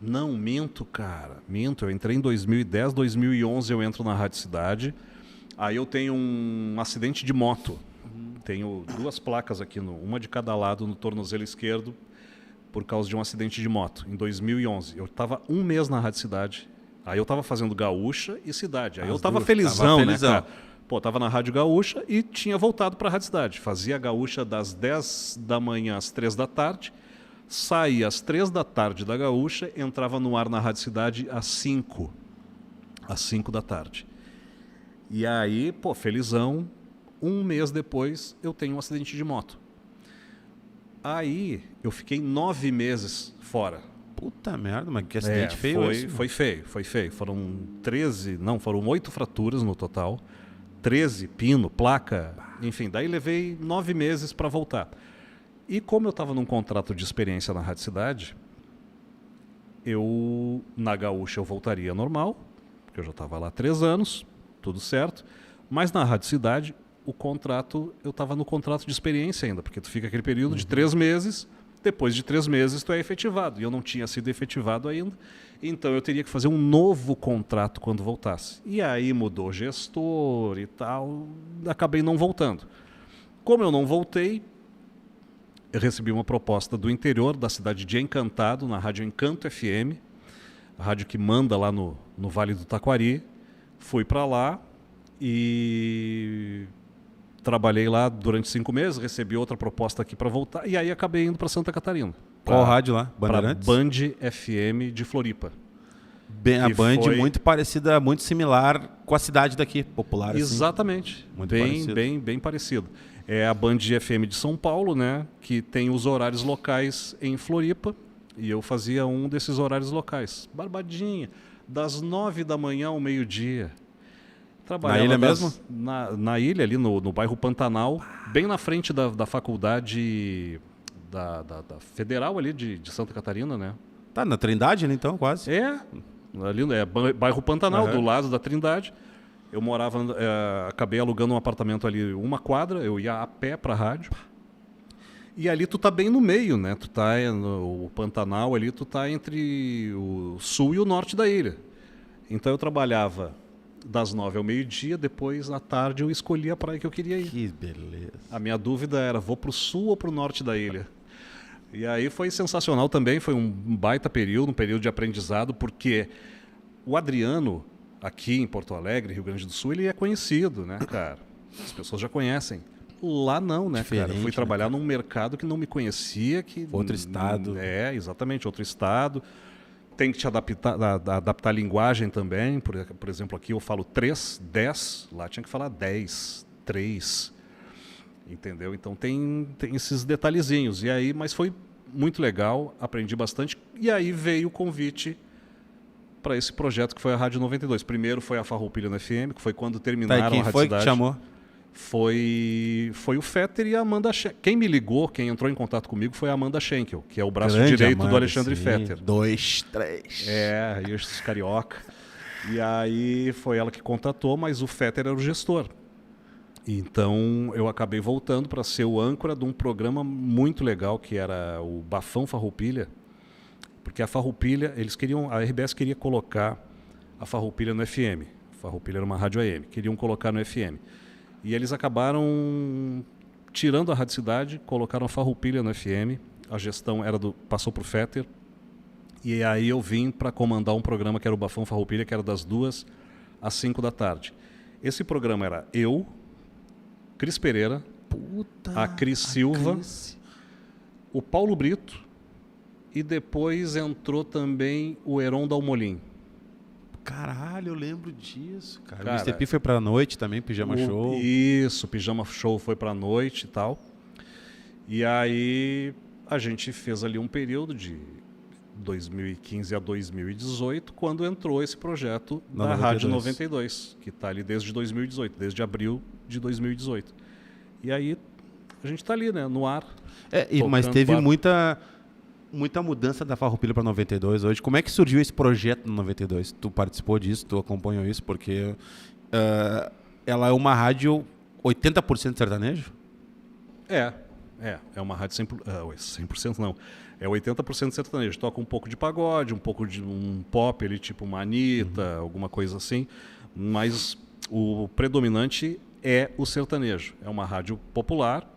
Não, minto, cara. Eu entrei em 2010, 2011 eu entro na Rádio Cidade. Aí eu tenho um acidente de moto. Tenho 2 placas aqui, uma de cada lado no tornozelo esquerdo, por causa de um acidente de moto, em 2011. Eu estava 1 mês na Rádio Cidade, aí eu estava fazendo Gaúcha e Cidade. Aí eu estava felizão, né, cara? Pô, tava na Rádio Gaúcha e tinha voltado para a Rádio Cidade. Fazia a Gaúcha das 10 da manhã às 3 da tarde, saía às 3 da tarde da Gaúcha, entrava no ar na Rádio Cidade às 5 da tarde. E aí, pô, felizão, um mês depois eu tenho um acidente de moto. Aí eu fiquei 9 meses fora. Puta merda, mas que acidente feio esse. Foi feio. Foram 8 fraturas no total. 13, pino, placa, enfim. Daí levei 9 meses para voltar. E como eu estava num contrato de experiência na Rádio Cidade, na Gaúcha eu voltaria normal, porque eu já estava lá há 3 anos, tudo certo. Mas na Rádio Cidade, eu estava no contrato de experiência ainda, porque tu fica aquele período de 3 meses, depois de 3 meses tu é efetivado. E eu não tinha sido efetivado ainda, então eu teria que fazer um novo contrato quando voltasse. E aí mudou gestor e tal, acabei não voltando. Como eu não voltei, eu recebi uma proposta do interior da cidade de Encantado, na Rádio Encanto FM, a rádio que manda lá no Vale do Taquari. Fui para lá e trabalhei lá durante 5 meses, recebi outra proposta aqui para voltar, e aí acabei indo para Santa Catarina. Qual rádio lá? Bandeirantes? Band FM de Floripa. A Band muito parecida, muito similar com a cidade daqui, popular. Exatamente. Assim. Muito bem parecido. É a Band FM de São Paulo, né, que tem os horários locais em Floripa, e eu fazia um desses horários locais. Barbadinha, das 9 da manhã ao meio-dia. Na ilha mesmo? Na ilha, ali no bairro Pantanal, bem na frente da faculdade da Federal ali de Santa Catarina, né? Tá na Trindade, né, então, quase? Ali bairro Pantanal, do lado da Trindade. Eu morava, acabei alugando um apartamento ali, 1 quadra, eu ia a pé para a rádio. E ali tu tá bem no meio, né? Tu tá no Pantanal ali, tu tá entre o sul e o norte da ilha. Então eu trabalhava das 9 ao meio-dia, depois à tarde eu escolhia a praia que eu queria ir. Que beleza. A minha dúvida era, vou pro sul ou pro norte da ilha? E aí foi sensacional também, foi um baita período, um período de aprendizado, porque o Adriano, aqui em Porto Alegre, Rio Grande do Sul, ele é conhecido, né, cara? As pessoas já conhecem. Lá não, né, cara? Eu fui trabalhar num mercado que não me conhecia. Outro estado. Exatamente, outro estado. Tem que te adaptar a linguagem também. Por exemplo, aqui eu falo 3, 10. Lá tinha que falar 10, 3. Entendeu? Então tem esses detalhezinhos. E aí, mas foi muito legal, aprendi bastante. E aí veio o convite para esse projeto que foi a Rádio 92. Primeiro foi a Farroupilha no FM, que foi quando terminaram a Rádio Cidade. Quem foi que chamou? Foi o Fetter e a Amanda Schenkel. Quem me ligou, quem entrou em contato comigo foi a Amanda Schenkel, que é o braço direito do Alexandre Fetter. 2, 3. E os carioca. E aí foi ela que contatou, mas o Fetter era o gestor. Então eu acabei voltando para ser o âncora de um programa muito legal, que era o Bafão Farroupilha. Porque a Farroupilha, a RBS queria colocar a Farroupilha no FM. A Farroupilha era uma rádio AM, queriam colocar no FM. E eles acabaram tirando a Rádio Cidade, colocaram a Farroupilha no FM. A gestão passou para o Fetter. E aí eu vim para comandar um programa que era o Bafão Farroupilha, que era das 2 às 5 da tarde. Esse programa era eu, Cris Pereira, a Cris Silva, o Paulo Brito, e depois entrou também o Heron Dalmolin. Caralho, eu lembro disso, cara. O Mr. P foi pra noite também, Pijama Show. Isso, Pijama Show foi pra noite e tal. E aí a gente fez ali um período de 2015 a 2018, quando entrou esse projeto da Rádio 92, que está ali desde 2018, desde abril de 2018. E aí a gente está ali, né, no ar. Mas teve muita mudança da Farroupilha para 92 hoje. Como é que surgiu esse projeto no 92? Tu participou disso, tu acompanhou isso, porque ela é uma rádio 80% sertanejo? É uma rádio 100% não. É 80% sertanejo. Toca um pouco de pagode, um pouco de um pop ali, tipo uma Anitta, alguma coisa assim. Mas o predominante é o sertanejo. É uma rádio popular.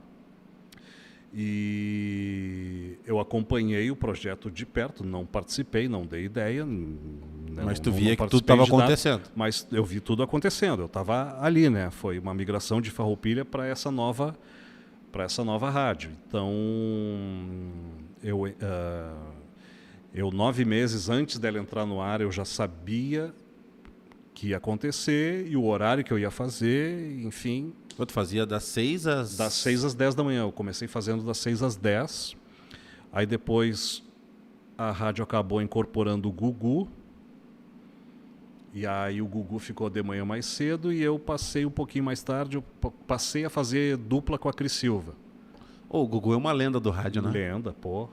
E eu acompanhei o projeto de perto, não participei, não dei ideia. Mas tu via que tudo estava acontecendo. Mas eu vi tudo acontecendo, eu estava ali, né? Foi uma migração de Farroupilha para essa nova rádio. Então, eu 9 meses antes dela entrar no ar, eu já sabia que ia acontecer e o horário que eu ia fazer, enfim. Tu fazia das 6 às... Das 6 às 10 da manhã. Eu comecei fazendo das 6 às 10. Aí depois a rádio acabou incorporando o Gugu. E aí o Gugu ficou de manhã mais cedo e eu passei um pouquinho mais tarde, eu passei a fazer dupla com a Cris Silva. O Gugu é uma lenda do rádio, né? Lenda, pô.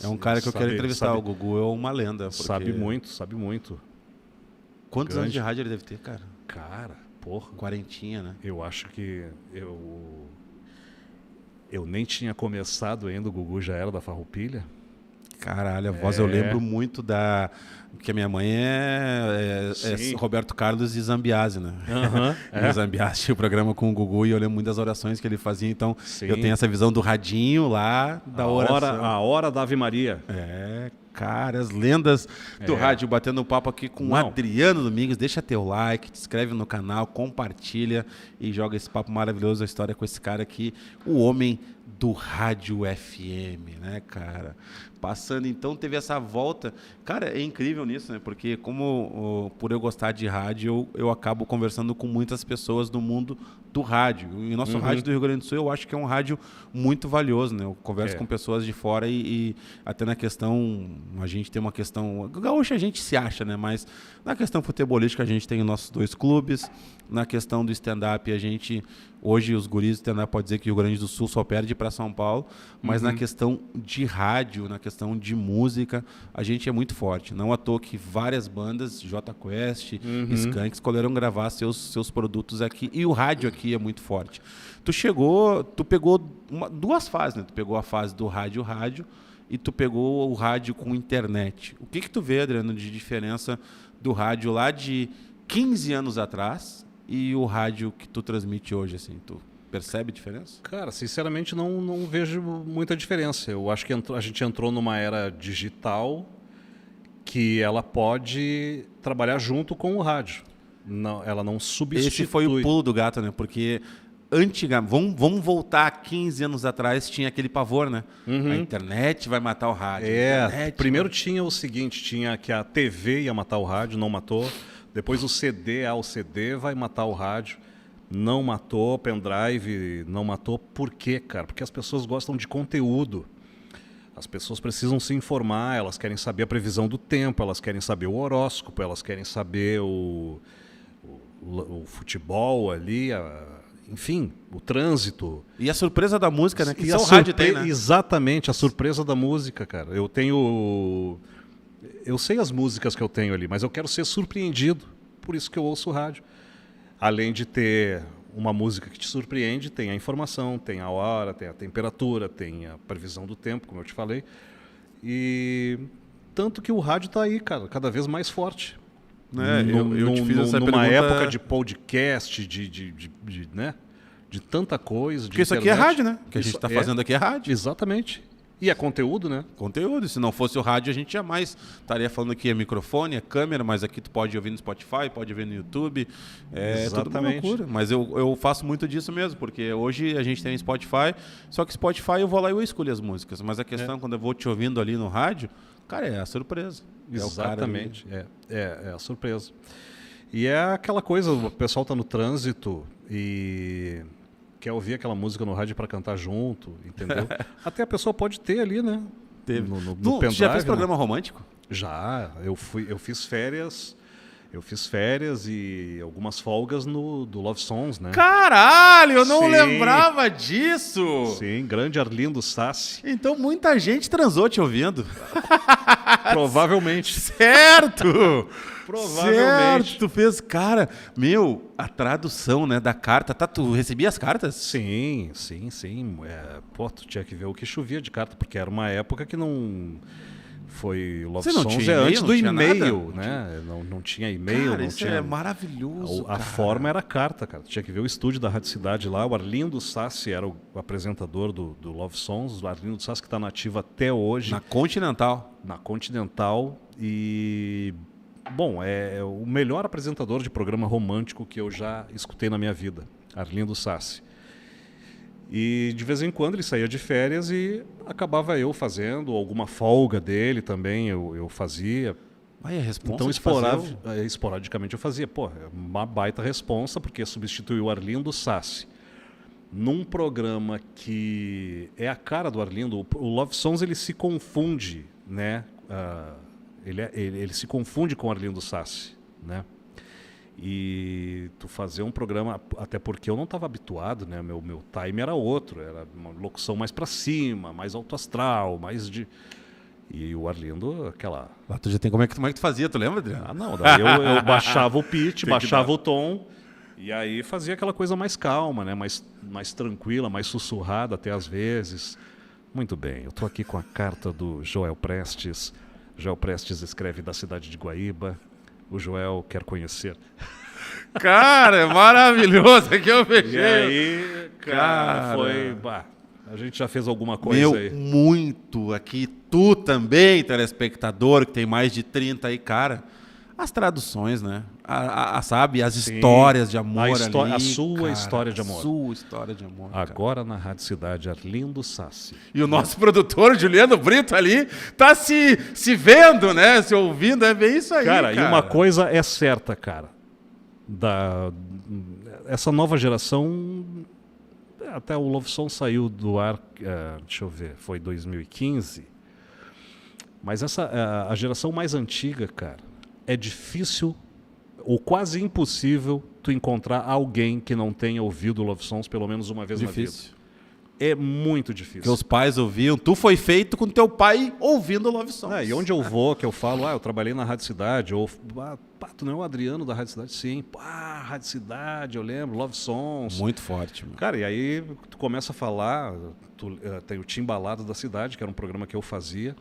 É um cara que eu quero entrevistar. O Gugu é uma lenda. Porque... Sabe muito. Quantos anos de rádio ele deve ter, cara? Cara, porra. Quarentinha, né? Eu acho que eu nem tinha começado ainda, o Gugu já era da Farroupilha. Caralho, a voz eu lembro muito da... Porque a minha mãe é Roberto Carlos e Zambiase, né? Uhum, O Zambiase tinha o programa com o Gugu e eu lembro muito das orações que ele fazia. Então, eu tenho essa visão do radinho lá, da oração. A hora da Ave Maria. Cara, as lendas do rádio, batendo um papo aqui com o Adriano Domingues. Deixa teu like, te inscreve no canal, compartilha e joga esse papo maravilhoso, a história com esse cara aqui, o homem do rádio FM, né, cara? Passando, então, teve essa volta. Cara, é incrível nisso, né? Porque por eu gostar de rádio, eu acabo conversando com muitas pessoas do mundo do rádio. E o nosso rádio do Rio Grande do Sul, eu acho que é um rádio muito valioso, né? Eu converso com pessoas de fora e até na questão, a gente tem uma questão... Gaúcha a gente se acha, né? Mas na questão futebolística a gente tem os nossos 2 clubes. Na questão do stand-up, a gente... Hoje os guris do stand-up pode dizer que o Rio Grande do Sul só perde para São Paulo, mas na questão de rádio, na questão de música, a gente é muito forte. Não à toa que várias bandas, Jota Quest, Skank, escolheram gravar seus produtos aqui, e o rádio aqui é muito forte. Tu pegou 2 fases, né? Tu pegou a fase do rádio e tu pegou o rádio com internet. O que tu vê, Adriano, de diferença do rádio lá de 15 anos atrás e o rádio que tu transmite hoje, assim? Tu percebe diferença? Cara, sinceramente não vejo muita diferença. Eu acho que a gente entrou numa era digital que ela pode trabalhar junto com o rádio. Não, ela não substitui. Esse foi o pulo do gato, né? Porque vamos voltar 15 anos atrás, tinha aquele pavor, né? A internet vai matar o rádio. Primeiro tinha o seguinte, tinha que a TV ia matar o rádio, não matou. Depois o CD vai matar o rádio. Não matou, pendrive não matou. Por quê, cara? Porque as pessoas gostam de conteúdo. As pessoas precisam se informar, elas querem saber a previsão do tempo, elas querem saber o horóscopo, elas querem saber o futebol ali, enfim, o trânsito. E a surpresa da música, né? Que só o rádio tem, né? Exatamente, a surpresa da música, cara. Eu sei as músicas que eu tenho ali, mas eu quero ser surpreendido. Por isso que eu ouço o rádio. Além de ter uma música que te surpreende, tem a informação, tem a hora, tem a temperatura, tem a previsão do tempo, como eu te falei. E tanto que o rádio está aí, cara, cada vez mais forte. Eu te fiz essa numa pergunta... época de podcast, né? De tanta coisa. Porque isso aqui é rádio, né? O que a gente está fazendo aqui é rádio. Exatamente. E é conteúdo, né? Conteúdo. Se não fosse o rádio, a gente jamais estaria falando que é microfone, é câmera, mas aqui tu pode ouvir no Spotify, pode ouvir no YouTube. É tudo uma loucura. Mas eu faço muito disso mesmo, porque hoje a gente tem Spotify, só que Spotify eu vou lá e eu escolho as músicas. Mas a questão, quando eu vou te ouvindo ali no rádio, cara, é a surpresa. Exatamente. É a surpresa. E é aquela coisa, o pessoal tá no trânsito e... quer ouvir aquela música no rádio para cantar junto, entendeu? Até a pessoa pode ter ali, né? Teve. No pendrive, já fez programa romântico? Já. Eu fiz férias. Eu fiz férias e algumas folgas do Love Songs, né? Caralho, eu não lembrava disso! Sim, grande Arlindo Sassi. Então muita gente transou te ouvindo. Provavelmente. Certo! Provavelmente. Certo, tu fez, cara, a tradução, né, da carta, tu recebia as cartas? Sim. Tu tinha que ver o que chovia de carta, porque era uma época que não... Foi Love Você não Songs tinha e-mail? antes do Não tinha e-mail, nada? né? Não tinha e-mail, Cara, não isso tinha... é maravilhoso, A forma era carta, cara. Tinha que ver o estúdio da Rádio Cidade lá. O Arlindo Sassi era o apresentador do Love Songs. O Arlindo Sassi que está nativo até hoje. Na Continental. Na Continental. E... Bom, é o melhor apresentador de programa romântico que eu já escutei na minha vida. Arlindo Sassi. E de vez em quando ele saía de férias e acabava eu fazendo. Alguma folga dele também eu fazia. Aí a responsa Então, de esporadicamente eu fazia. Pô, é uma baita responsa, porque substituiu o Arlindo Sassi num programa que é a cara do Arlindo. O Love Songs, ele se confunde, né? Ele se confunde com o Arlindo Sassi, né? E tu fazer um programa, até porque eu não estava habituado, né? Meu time era outro, era uma locução mais para cima, mais alto astral, mais de... E o Arlindo, aquela... Lá tu já tem como é que tu fazia, tu lembra, Adriano? Ah, não, daí eu baixava o pitch, baixava o tom, e aí fazia aquela coisa mais calma, né? Mais tranquila, mais sussurrada até às vezes. Muito bem, eu estou aqui com a carta do Joel Prestes. Joel Prestes escreve da cidade de Guaíba. O Joel quer conhecer. Cara, é maravilhoso, aqui eu fechei. E aí, cara, foi... Bah, a gente já fez alguma coisa Meu, aí. muito aqui. Tu também, telespectador, que tem mais de 30 aí, cara. As traduções, né? Sabe? As Sim. histórias de amor ali. A sua cara, história de amor. A sua história de amor. Agora na Rádio Cidade, Arlindo Sassi. E o nosso produtor, Juliano Brito, ali, tá se vendo, né? Se ouvindo, é bem isso aí, cara. E uma coisa é certa, cara. Essa nova geração... Até o Love Song saiu do ar, deixa eu ver, foi 2015. Mas a geração mais antiga, cara, é difícil ou quase impossível tu encontrar alguém que não tenha ouvido Love Songs pelo menos uma vez na vida. É muito difícil. Que os pais ouviam. Tu foi feito com teu pai ouvindo Love Songs. E onde eu vou, que eu falo, eu trabalhei na Rádio Cidade, ou tu não é o Adriano da Rádio Cidade? Sim. Rádio Cidade, eu lembro, Love Songs. Muito forte, mano. Cara, e aí tu começa a falar, tem o Timbalado da Cidade, que era um programa que eu fazia,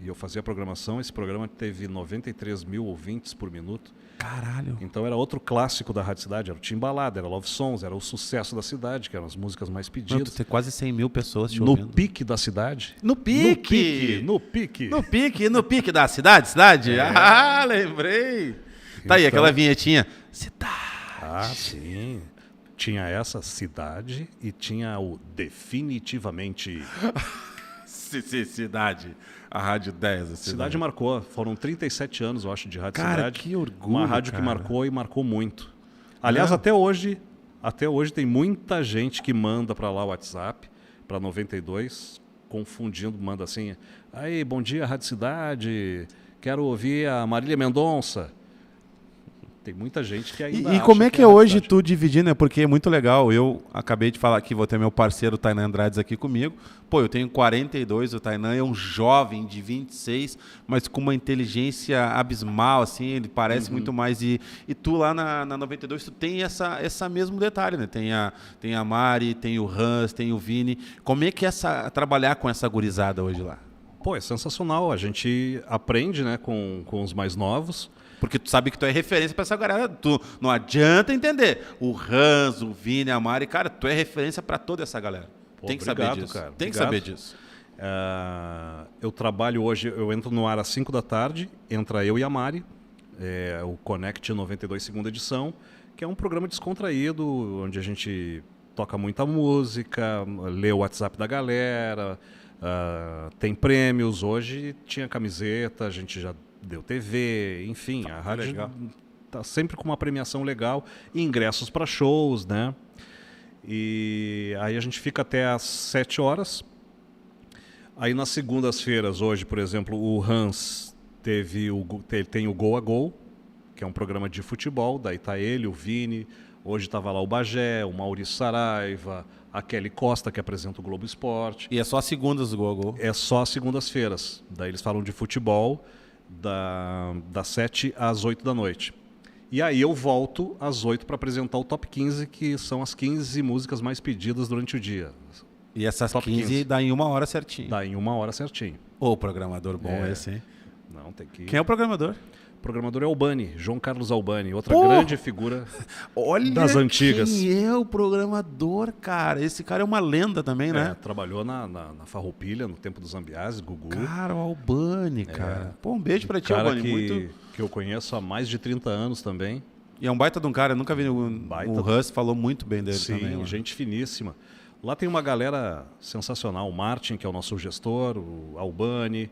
e eu fazia a programação. Esse programa teve 93 mil ouvintes por minuto. Caralho. Então era outro clássico da Rádio Cidade, era o Timbalado, era Love Songs, era o sucesso da cidade, que eram as músicas mais pedidas. Mano, tu tem quase 100 mil pessoas te ouvindo. No pique da cidade. No pique! No pique Da cidade? Ah, lembrei. Tá aí, Então... aquela vinhetinha. Cidade. Ah, sim. Tinha essa cidade e tinha o definitivamente... Cidade. A Rádio 10. A Cidade marcou. Foram 37 anos, eu acho, de Rádio Cara, Cidade. que orgulho, uma rádio cara. que marcou e marcou muito. Aliás, até hoje tem muita gente que manda para lá o WhatsApp, para 92, confundindo, manda assim, aí, bom dia, Rádio Cidade, quero ouvir a Marília Mendonça. Tem muita gente que ainda E como é que é Rádio hoje Cidade. tu dividir, né? Porque é muito legal. Eu acabei de falar aqui, vou ter meu parceiro Tainan Andrades aqui comigo. Pô, eu tenho 42, o Tainan é um jovem de 26, mas com uma inteligência abismal, assim, ele parece muito mais. E tu lá na 92, tu tem essa mesmo detalhe, né? Tem a Mari, tem o Hans, tem o Vini. Como é que é trabalhar com essa gurizada hoje lá? Pô, é sensacional. A gente aprende, né, com os mais novos. Porque tu sabe que tu é referência pra essa galera. Tu não adianta entender. O Hans, o Vini, a Mari, cara, tu é referência pra toda essa galera. Pô, tem que obrigado, saber disso. cara. Tem que Obrigado. saber disso. Eu trabalho hoje, eu entro no ar às 5 da tarde, entra eu e a Mari, o Connect 92 segunda edição, que é um programa descontraído, onde a gente toca muita música, lê o WhatsApp da galera, tem prêmios. Hoje tinha camiseta, a gente já deu TV, enfim, a rádio está sempre com uma premiação legal, e ingressos para shows, né? E aí a gente fica até às 7 horas. Aí nas segundas-feiras, hoje, por exemplo, o Hans tem o Gol a Gol, que é um programa de futebol, daí tá ele, o Vini, hoje estava lá o Bagé, o Maurício Saraiva, a Kelly Costa, que apresenta o Globo Esporte. E é só as segundas do Gol a Gol? É só as segundas-feiras. Daí eles falam de futebol das 7 às 8 da noite. E aí eu volto às 8 para apresentar o Top 15, que são as 15 músicas mais pedidas durante o dia. E essas Top 15 dá em 1 hora certinho. Dá em 1 hora certinho. Ô, programador bom esse, hein? Não, tem que... Quem é o programador? O programador é Albani, João Carlos Albani, outra Pô! grande figura das antigas. Quem é o programador, cara? Esse cara é uma lenda também, né? Trabalhou na Farroupilha, no tempo dos Zambiás, Gugu. Cara, o Albani, cara. Pô, um beijo pra ti, Cara Albani. que eu conheço há mais de 30 anos também. E é um baita de um cara, eu nunca vi. O Russ falou muito bem dele Sim, também. Sim, gente finíssima. Lá tem uma galera sensacional. O Martin, que é o nosso gestor, o Albani,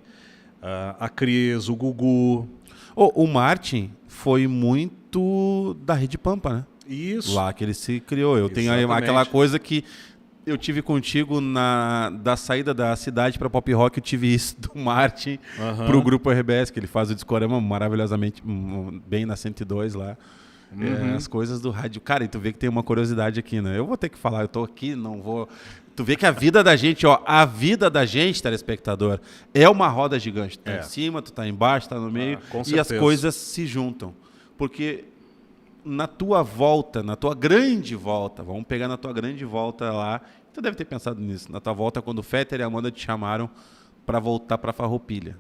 a Cris, o Gugu. O Martin foi muito da Rede Pampa, né? Isso. Lá que ele se criou. Eu tenho aquela coisa que eu tive contigo da saída da cidade para Pop Rock, eu tive isso do Martin pro Grupo RBS, que ele faz o discorama maravilhosamente bem na 102 lá. As coisas do rádio. Cara, e tu vê que tem uma curiosidade aqui, né? Eu vou ter que falar, eu tô aqui, não vou... Tu vê que a vida da gente, a vida da gente, telespectador, é uma roda gigante. Tu tá em cima, tu tá embaixo, tá no meio, e as coisas se juntam. Porque na tua volta, na tua grande volta, vamos pegar na tua grande volta lá, tu deve ter pensado nisso, na tua volta quando o Fetter e a Amanda te chamaram para voltar para Farroupilha.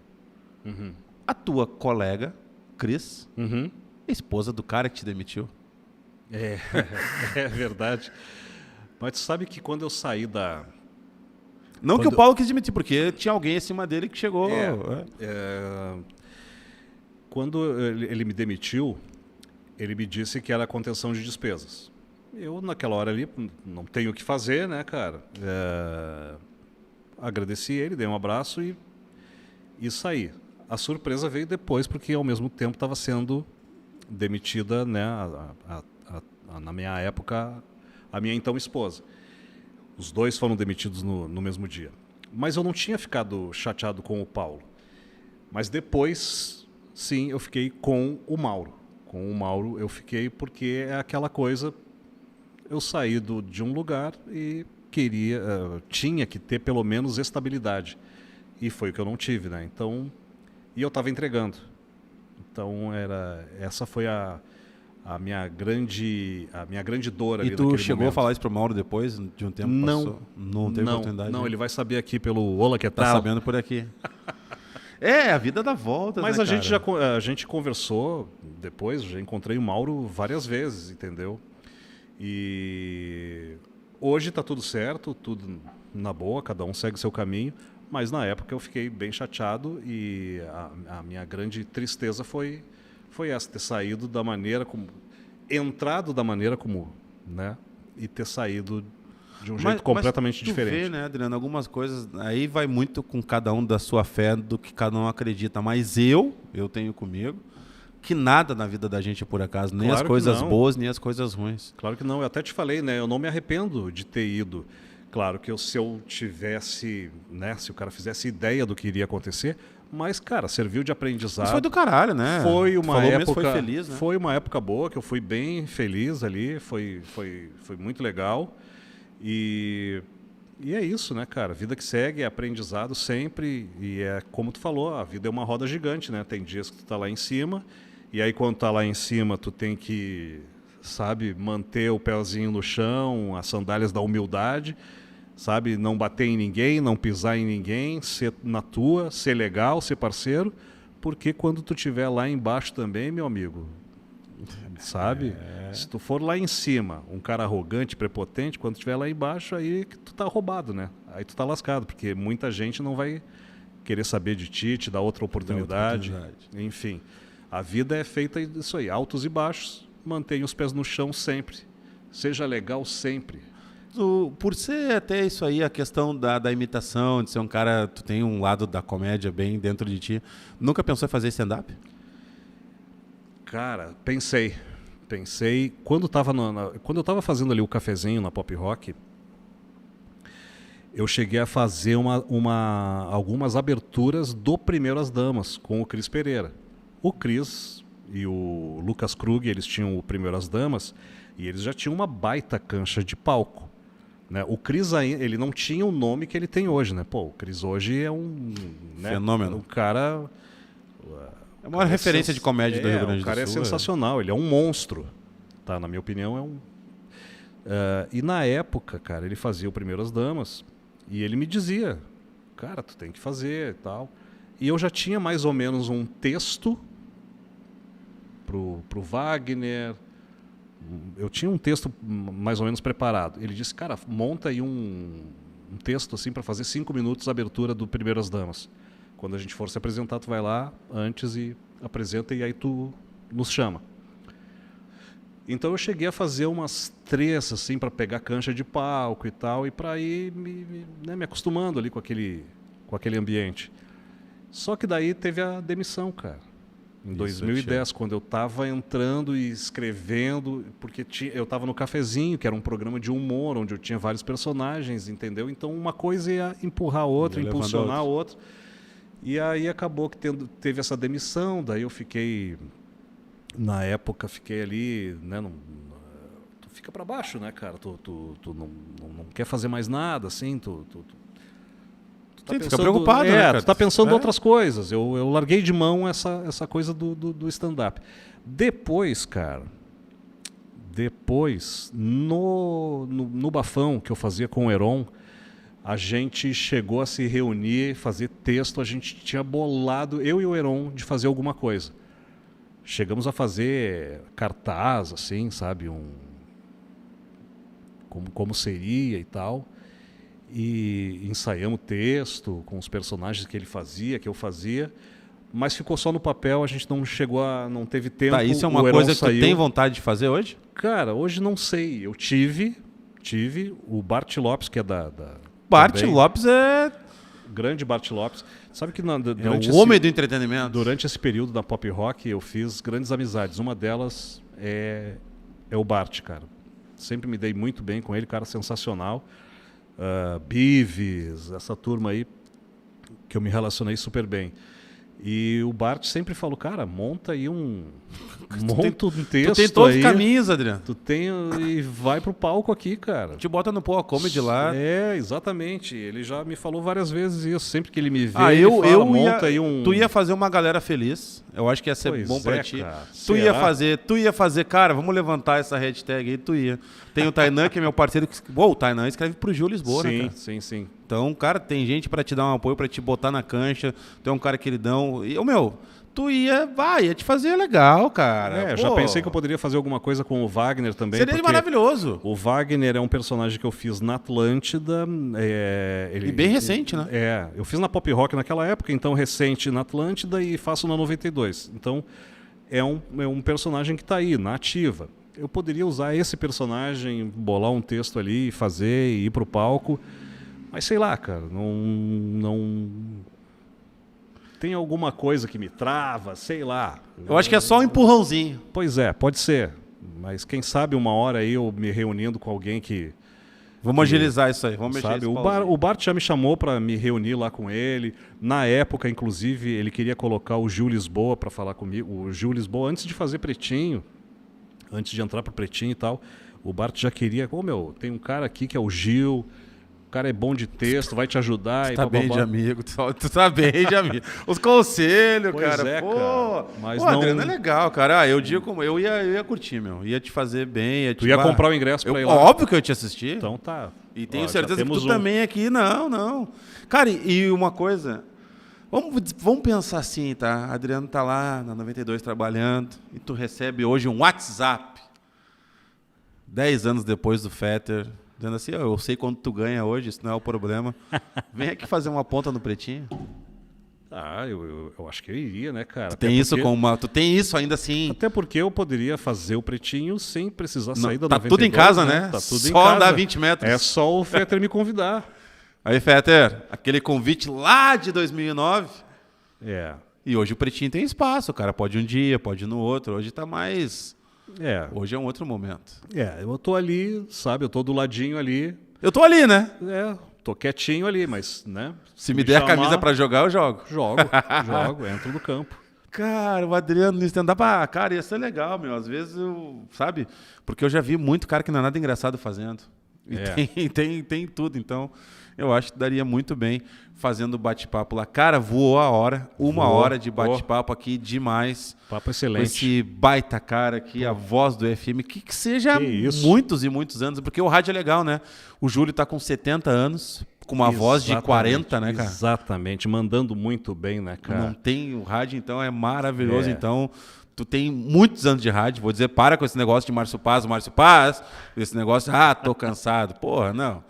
A tua colega, Cris, esposa do cara que te demitiu. É verdade. Mas tu sabe que quando eu saí da... Não que o Paulo quis demitir, porque tinha alguém acima dele que chegou... Quando ele me demitiu, ele me disse que era contenção de despesas. Eu, naquela hora ali, não tenho o que fazer, né, cara? Agradeci ele, dei um abraço e saí. A surpresa veio depois, porque ao mesmo tempo estava sendo demitida, né, na minha época... a minha então esposa. Os dois foram demitidos no mesmo dia. Mas eu não tinha ficado chateado com o Paulo. Mas depois, sim, eu fiquei com o Mauro. Com o Mauro eu fiquei porque é aquela coisa... Eu saí de um lugar e tinha que ter pelo menos estabilidade. E foi o que eu não tive, né? Então, e eu estava entregando. Então, essa foi a minha grande dor ali. E tu chegou a falar isso pro Mauro depois, de um tempo? Não teve oportunidade? Não, ele vai saber aqui pelo Olá, que tal? Tá sabendo por aqui. A vida dá voltas, mas né, a gente conversou depois, já encontrei o Mauro várias vezes, entendeu? E hoje tá tudo certo, tudo na boa, cada um segue seu caminho, mas na época eu fiquei bem chateado e a minha grande tristeza foi essa, ter saído da maneira como... entrado da maneira como, né? E ter saído de um jeito completamente diferente. Vê, né, Adriano, algumas coisas... Aí vai muito com cada um da sua fé, do que cada um acredita. Mas eu tenho comigo que nada na vida da gente é por acaso. Nem as coisas boas, nem as coisas ruins. Claro que não. Eu até te falei, né? Eu não me arrependo de ter ido. Claro que se eu tivesse, né? Se o cara fizesse ideia do que iria acontecer... Mas, cara, serviu de aprendizado. Isso foi do caralho, né? Foi uma época, foi feliz, né? Foi uma época boa, que eu fui bem feliz ali. Foi muito legal. E é isso, né, cara? Vida que segue, é aprendizado sempre. E é como tu falou, a vida é uma roda gigante, né? Tem dias que tu tá lá em cima. E aí, quando tá lá em cima, tu tem que, sabe, manter o pezinho no chão, as sandálias da humildade. Sabe, não bater em ninguém, não pisar em ninguém, ser na tua, ser legal, ser parceiro, porque quando tu estiver lá embaixo também, meu amigo, sabe? Se tu for lá em cima, um cara arrogante, prepotente, quando estiver lá embaixo, aí que tu tá roubado, né? Aí tu tá lascado, porque muita gente não vai querer saber de ti, te dar outra oportunidade. Enfim, a vida é feita disso aí, altos e baixos, mantenha os pés no chão sempre, seja legal sempre. Por ser até isso aí, a questão da imitação, de ser um cara, tu tem um lado da comédia bem dentro de ti, nunca pensou em fazer stand-up? Cara, pensei. Quando eu estava fazendo ali o cafezinho na Pop Rock, eu cheguei a fazer algumas aberturas do Primeiras Damas com o Cris Pereira. O Cris e o Lucas Krug, eles tinham o Primeiras Damas e eles já tinham uma baita cancha de palco. Né? O Cris, ele não tinha o nome que ele tem hoje, né? Pô, o Cris hoje é um... Né? Fenômeno. Um cara... É a maior referência de comédia do Rio Grande do Sul. O cara é sensacional, ele é um monstro. Tá? Na minha opinião, é um... e na época, cara, ele fazia o Primeiras Damas e ele me dizia, cara, tu tem que fazer e tal. E eu já tinha mais ou menos um texto pro Wagner. Eu tinha um texto mais ou menos preparado. Ele disse, cara, monta aí um texto assim para fazer 5 minutos a abertura do Primeiras Damas. Quando a gente for se apresentar, tu vai lá antes e apresenta e aí tu nos chama. Então eu cheguei a fazer umas 3 assim para pegar cancha de palco e tal, e para ir me acostumando ali com aquele ambiente. Só que daí teve a demissão, cara. Em 2010, quando eu estava entrando e escrevendo, porque eu estava no Cafezinho, que era um programa de humor, onde eu tinha vários personagens, entendeu? Então uma coisa ia empurrar a outra, impulsionar a outra. E aí acabou que teve essa demissão, daí eu fiquei, na época, fiquei ali, né, tu fica para baixo, né, cara? Tu não quer fazer mais nada, assim, tu Sim, fica preocupado, né, cara? Tu tá pensando em outras coisas. Eu larguei de mão essa coisa do stand-up. Depois, cara, no Bafão, que eu fazia com o Heron, a gente chegou a se reunir, fazer texto, a gente tinha bolado, eu e o Heron, de fazer alguma coisa. Chegamos a fazer cartaz, assim, sabe? Como seria e tal. E ensaiamos texto com os personagens que ele fazia, que eu fazia, mas ficou só no papel, a gente não teve tempo. Tá, isso é uma coisa que tu tem vontade de fazer hoje? Cara, hoje não sei. Eu tive o Bart Lopes, que é Bart Lopes é... Grande Bart Lopes. Sabe que durante o homem do entretenimento. Durante esse período da pop rock, eu fiz grandes amizades. Uma delas é o Bart, cara. Sempre me dei muito bem com ele, cara sensacional. Bives, essa turma aí que eu me relacionei super bem. E o Bart sempre falou, cara, monta aí um texto. Tu tem todos os caminhos, Adriano. Tu tem e vai pro palco aqui, cara. Te bota no Poa Comedy lá. É, exatamente. Ele já me falou várias vezes isso. Sempre que ele me vê, ele fala, monta aí um... Tu ia fazer uma galera feliz. Eu acho que ia ser bom pra ti. Cara. Tu ia fazer, cara, vamos levantar essa hashtag aí, tu ia. Tem o Tainan, que é meu parceiro. O Tainan escreve pro Gil Lisboa, né, cara? Sim. Então, cara, tem gente pra te dar um apoio, pra te botar na cancha. Tu é um cara queridão. E, tu ia te fazer legal, cara. Já pensei que eu poderia fazer alguma coisa com o Wagner também. Seria maravilhoso. O Wagner é um personagem que eu fiz na Atlântida. E bem recente, né? Eu fiz na Pop Rock naquela época, então recente na Atlântida e faço na 92. Então, é um personagem que está aí, na ativa. Eu poderia usar esse personagem, bolar um texto ali, fazer e ir pro palco. Mas sei lá, cara, não... Tem alguma coisa que me trava, sei lá. Eu acho que é só um empurrãozinho. Pois é, pode ser. Mas quem sabe uma hora aí eu me reunindo com alguém que... Vamos agilizar isso aí, vamos mexer isso. O Bart já me chamou para me reunir lá com ele. Na época, inclusive, ele queria colocar o Gil Lisboa para falar comigo. O Gil Lisboa, antes de fazer Pretinho, antes de entrar pro Pretinho e tal, o Bart já queria... tem um cara aqui que é o Gil... O cara é bom de texto, vai te ajudar. Tu tá bem de amigo, tu tá bem de amigo. Os conselhos, cara. Cara. Mas Adriano, é legal, cara. Eu ia curtir, meu. Ia te fazer bem. Tu ia comprar o ingresso pra ir lá? Óbvio que eu ia te assistir. Então tá. E tenho certeza que tu também aqui. Não. Cara, e uma coisa... Vamos pensar assim, tá? Adriano tá lá na 92 trabalhando e tu recebe hoje um WhatsApp 10 anos depois do Fetter... Dizendo assim, eu sei quanto tu ganha hoje, isso não é o problema. Vem aqui fazer uma ponta no Pretinho. Eu acho que eu iria, né, cara? Tu tem isso ainda assim. Até porque eu poderia fazer o Pretinho sem precisar sair da 92. Tá tudo em casa, né? Tá tudo só em casa. Andar 20 metros. É só o Fetter me convidar. Aí, Fetter, aquele convite lá de 2009. E hoje o Pretinho tem espaço, o cara pode um dia, pode no outro. Hoje tá mais... Hoje é um outro momento. Eu tô ali, sabe? Eu tô do ladinho ali. Eu tô ali, né? Tô quietinho ali, mas, né? Se me der a camisa pra jogar, eu jogo. Jogo, entro no campo. Cara, o Adriano no stand-up, cara, ia ser legal, meu. Às vezes, sabe? Porque eu já vi muito cara que não é nada engraçado fazendo. E tem tudo, então... Eu acho que daria muito bem fazendo bate-papo lá. Cara, voou a hora. Uma hora de bate-papo aqui, demais. Papo excelente. Com esse baita cara aqui, a voz do FM. Que seja muitos e muitos anos, porque o rádio é legal, né? O Júlio tá com 70 anos. com uma voz de 40, né, cara? Exatamente, mandando muito bem, né, cara? Não tem, o rádio, então, é maravilhoso. Então, tu tem muitos anos de rádio, vou dizer, para com esse negócio de Márcio Paz, esse negócio, tô cansado. Porra, não.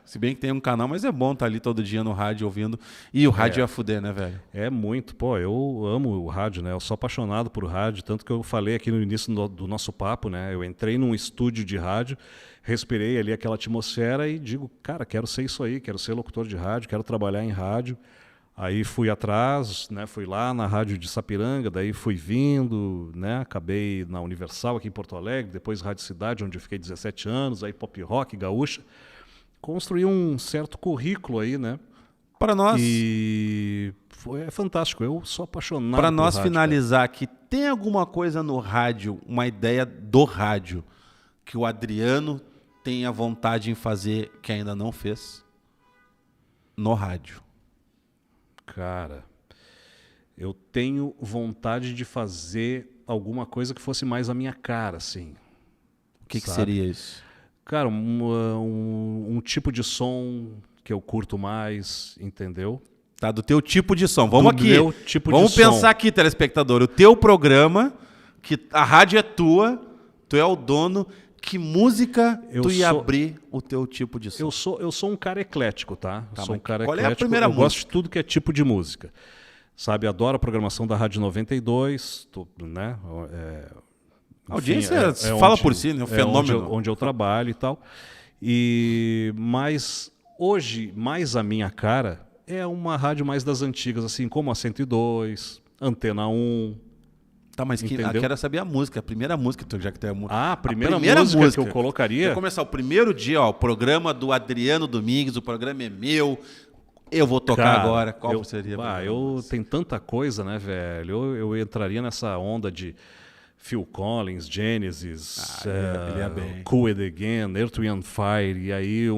Se bem que tem um canal, mas é bom estar ali todo dia no rádio ouvindo. E o rádio é a fuder, né, velho? É muito. Pô, eu amo o rádio, né? Eu sou apaixonado por rádio, tanto que eu falei aqui no início do nosso papo, né? Eu entrei num estúdio de rádio, respirei ali aquela atmosfera e digo, cara, quero ser isso aí, quero ser locutor de rádio, quero trabalhar em rádio. Aí fui atrás, né? Fui lá na rádio de Sapiranga, daí fui vindo, né? Acabei na Universal aqui em Porto Alegre, depois Rádio Cidade, onde eu fiquei 17 anos, aí pop rock, gaúcha. Construí um certo currículo aí, né? Para nós. E é fantástico. Eu sou apaixonado por Para nós rádio, finalizar aqui, tem alguma coisa no rádio, uma ideia do rádio, que o Adriano tenha vontade em fazer que ainda não fez? No rádio. Cara, eu tenho vontade de fazer alguma coisa que fosse mais a minha cara, assim. O que seria isso? Cara, um tipo de som que eu curto mais, entendeu? Tá, do teu tipo de som. Vamos aqui. Meu tipo Vamos de som. pensar aqui, telespectador. O teu programa, que a rádio é tua, tu é o dono. Que música tu ia abrir o teu tipo de som? Eu sou um cara eclético, tá? Sou um cara qual eclético. É a primeira eu música? gosto de tudo que é tipo de música. Sabe, adoro a programação da Rádio 92, né? A audiência Enfim, fala por si, né? Um fenômeno. Onde eu trabalho e tal. Mas hoje, mais a minha cara, é uma rádio mais das antigas, assim como a 102, Antena 1. Tá, mas quero saber a música, a primeira música, já que tem a primeira música que eu colocaria. Vou começar o primeiro dia, ó, o programa do Adriano Domingues, o programa é meu. Eu vou tocar agora. Qual seria? Tem tanta coisa, né, velho? Eu entraria nessa onda de Phil Collins, Genesis, ele é bem. Cool It Again, Earth, Wind & Fire, e aí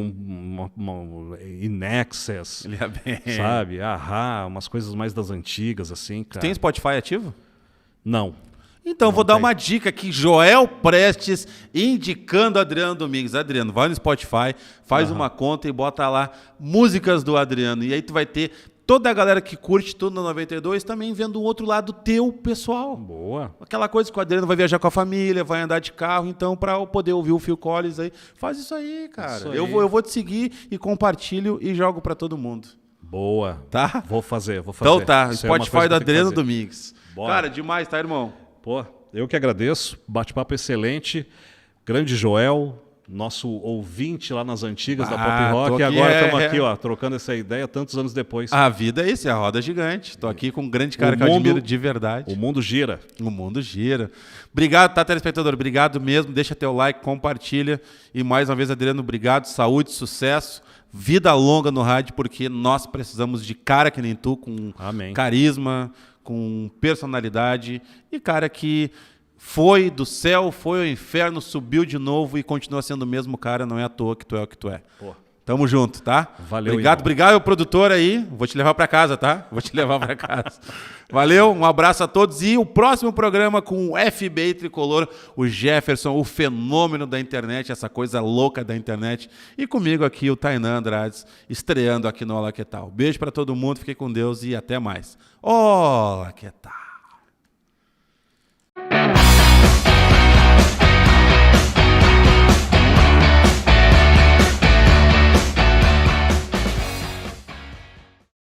In Excess, Ele é bem. sabe? Ahá, umas coisas mais das antigas, assim, cara. Tem Spotify ativo? Não. Então, vou dar uma dica aqui, Joel Prestes indicando Adriano Domingues. Adriano, vai no Spotify, faz uma conta e bota lá músicas do Adriano. E aí tu vai ter toda a galera que curte tudo no 92 também vendo um outro lado teu, pessoal. Boa. Aquela coisa que o Adriano vai viajar com a família, vai andar de carro, então para poder ouvir o Phil Collins aí, faz isso aí, cara. Isso aí. Eu vou te seguir e compartilho e jogo para todo mundo. Boa. Tá? Vou fazer. Então tá, Isso é uma Spotify coisa do que eu tenho que Adriano fazer. Domingues. Bora. Cara, demais, tá, irmão? Pô, eu que agradeço. Bate-papo excelente. Grande Joel, nosso ouvinte lá nas antigas da Pop Rock. E agora estamos aqui, ó, trocando essa ideia tantos anos depois. A vida é isso, é a roda gigante. Tô aqui com um grande cara que eu admiro de verdade. O mundo gira. O mundo gira. Obrigado, tá, telespectador? Obrigado mesmo. Deixa teu like, compartilha. E mais uma vez, Adriano, obrigado. Saúde, sucesso. Vida longa no rádio, porque nós precisamos de cara que nem tu, com carisma, com personalidade. E cara que foi do céu, foi ao inferno, subiu de novo e continua sendo o mesmo cara. Não é à toa que tu é o que tu é. Pô. Tamo junto, tá? Valeu, obrigado, produtor aí. Vou te levar pra casa, tá? Vou te levar pra casa. Valeu, um abraço a todos. E o próximo programa com o FBI Tricolor, o Jefferson, o fenômeno da internet, essa coisa louca da internet. E comigo aqui, o Tainan Andrades, estreando aqui no Olá Que Tal. Beijo pra todo mundo, fiquem com Deus e até mais. Olá Que Tal.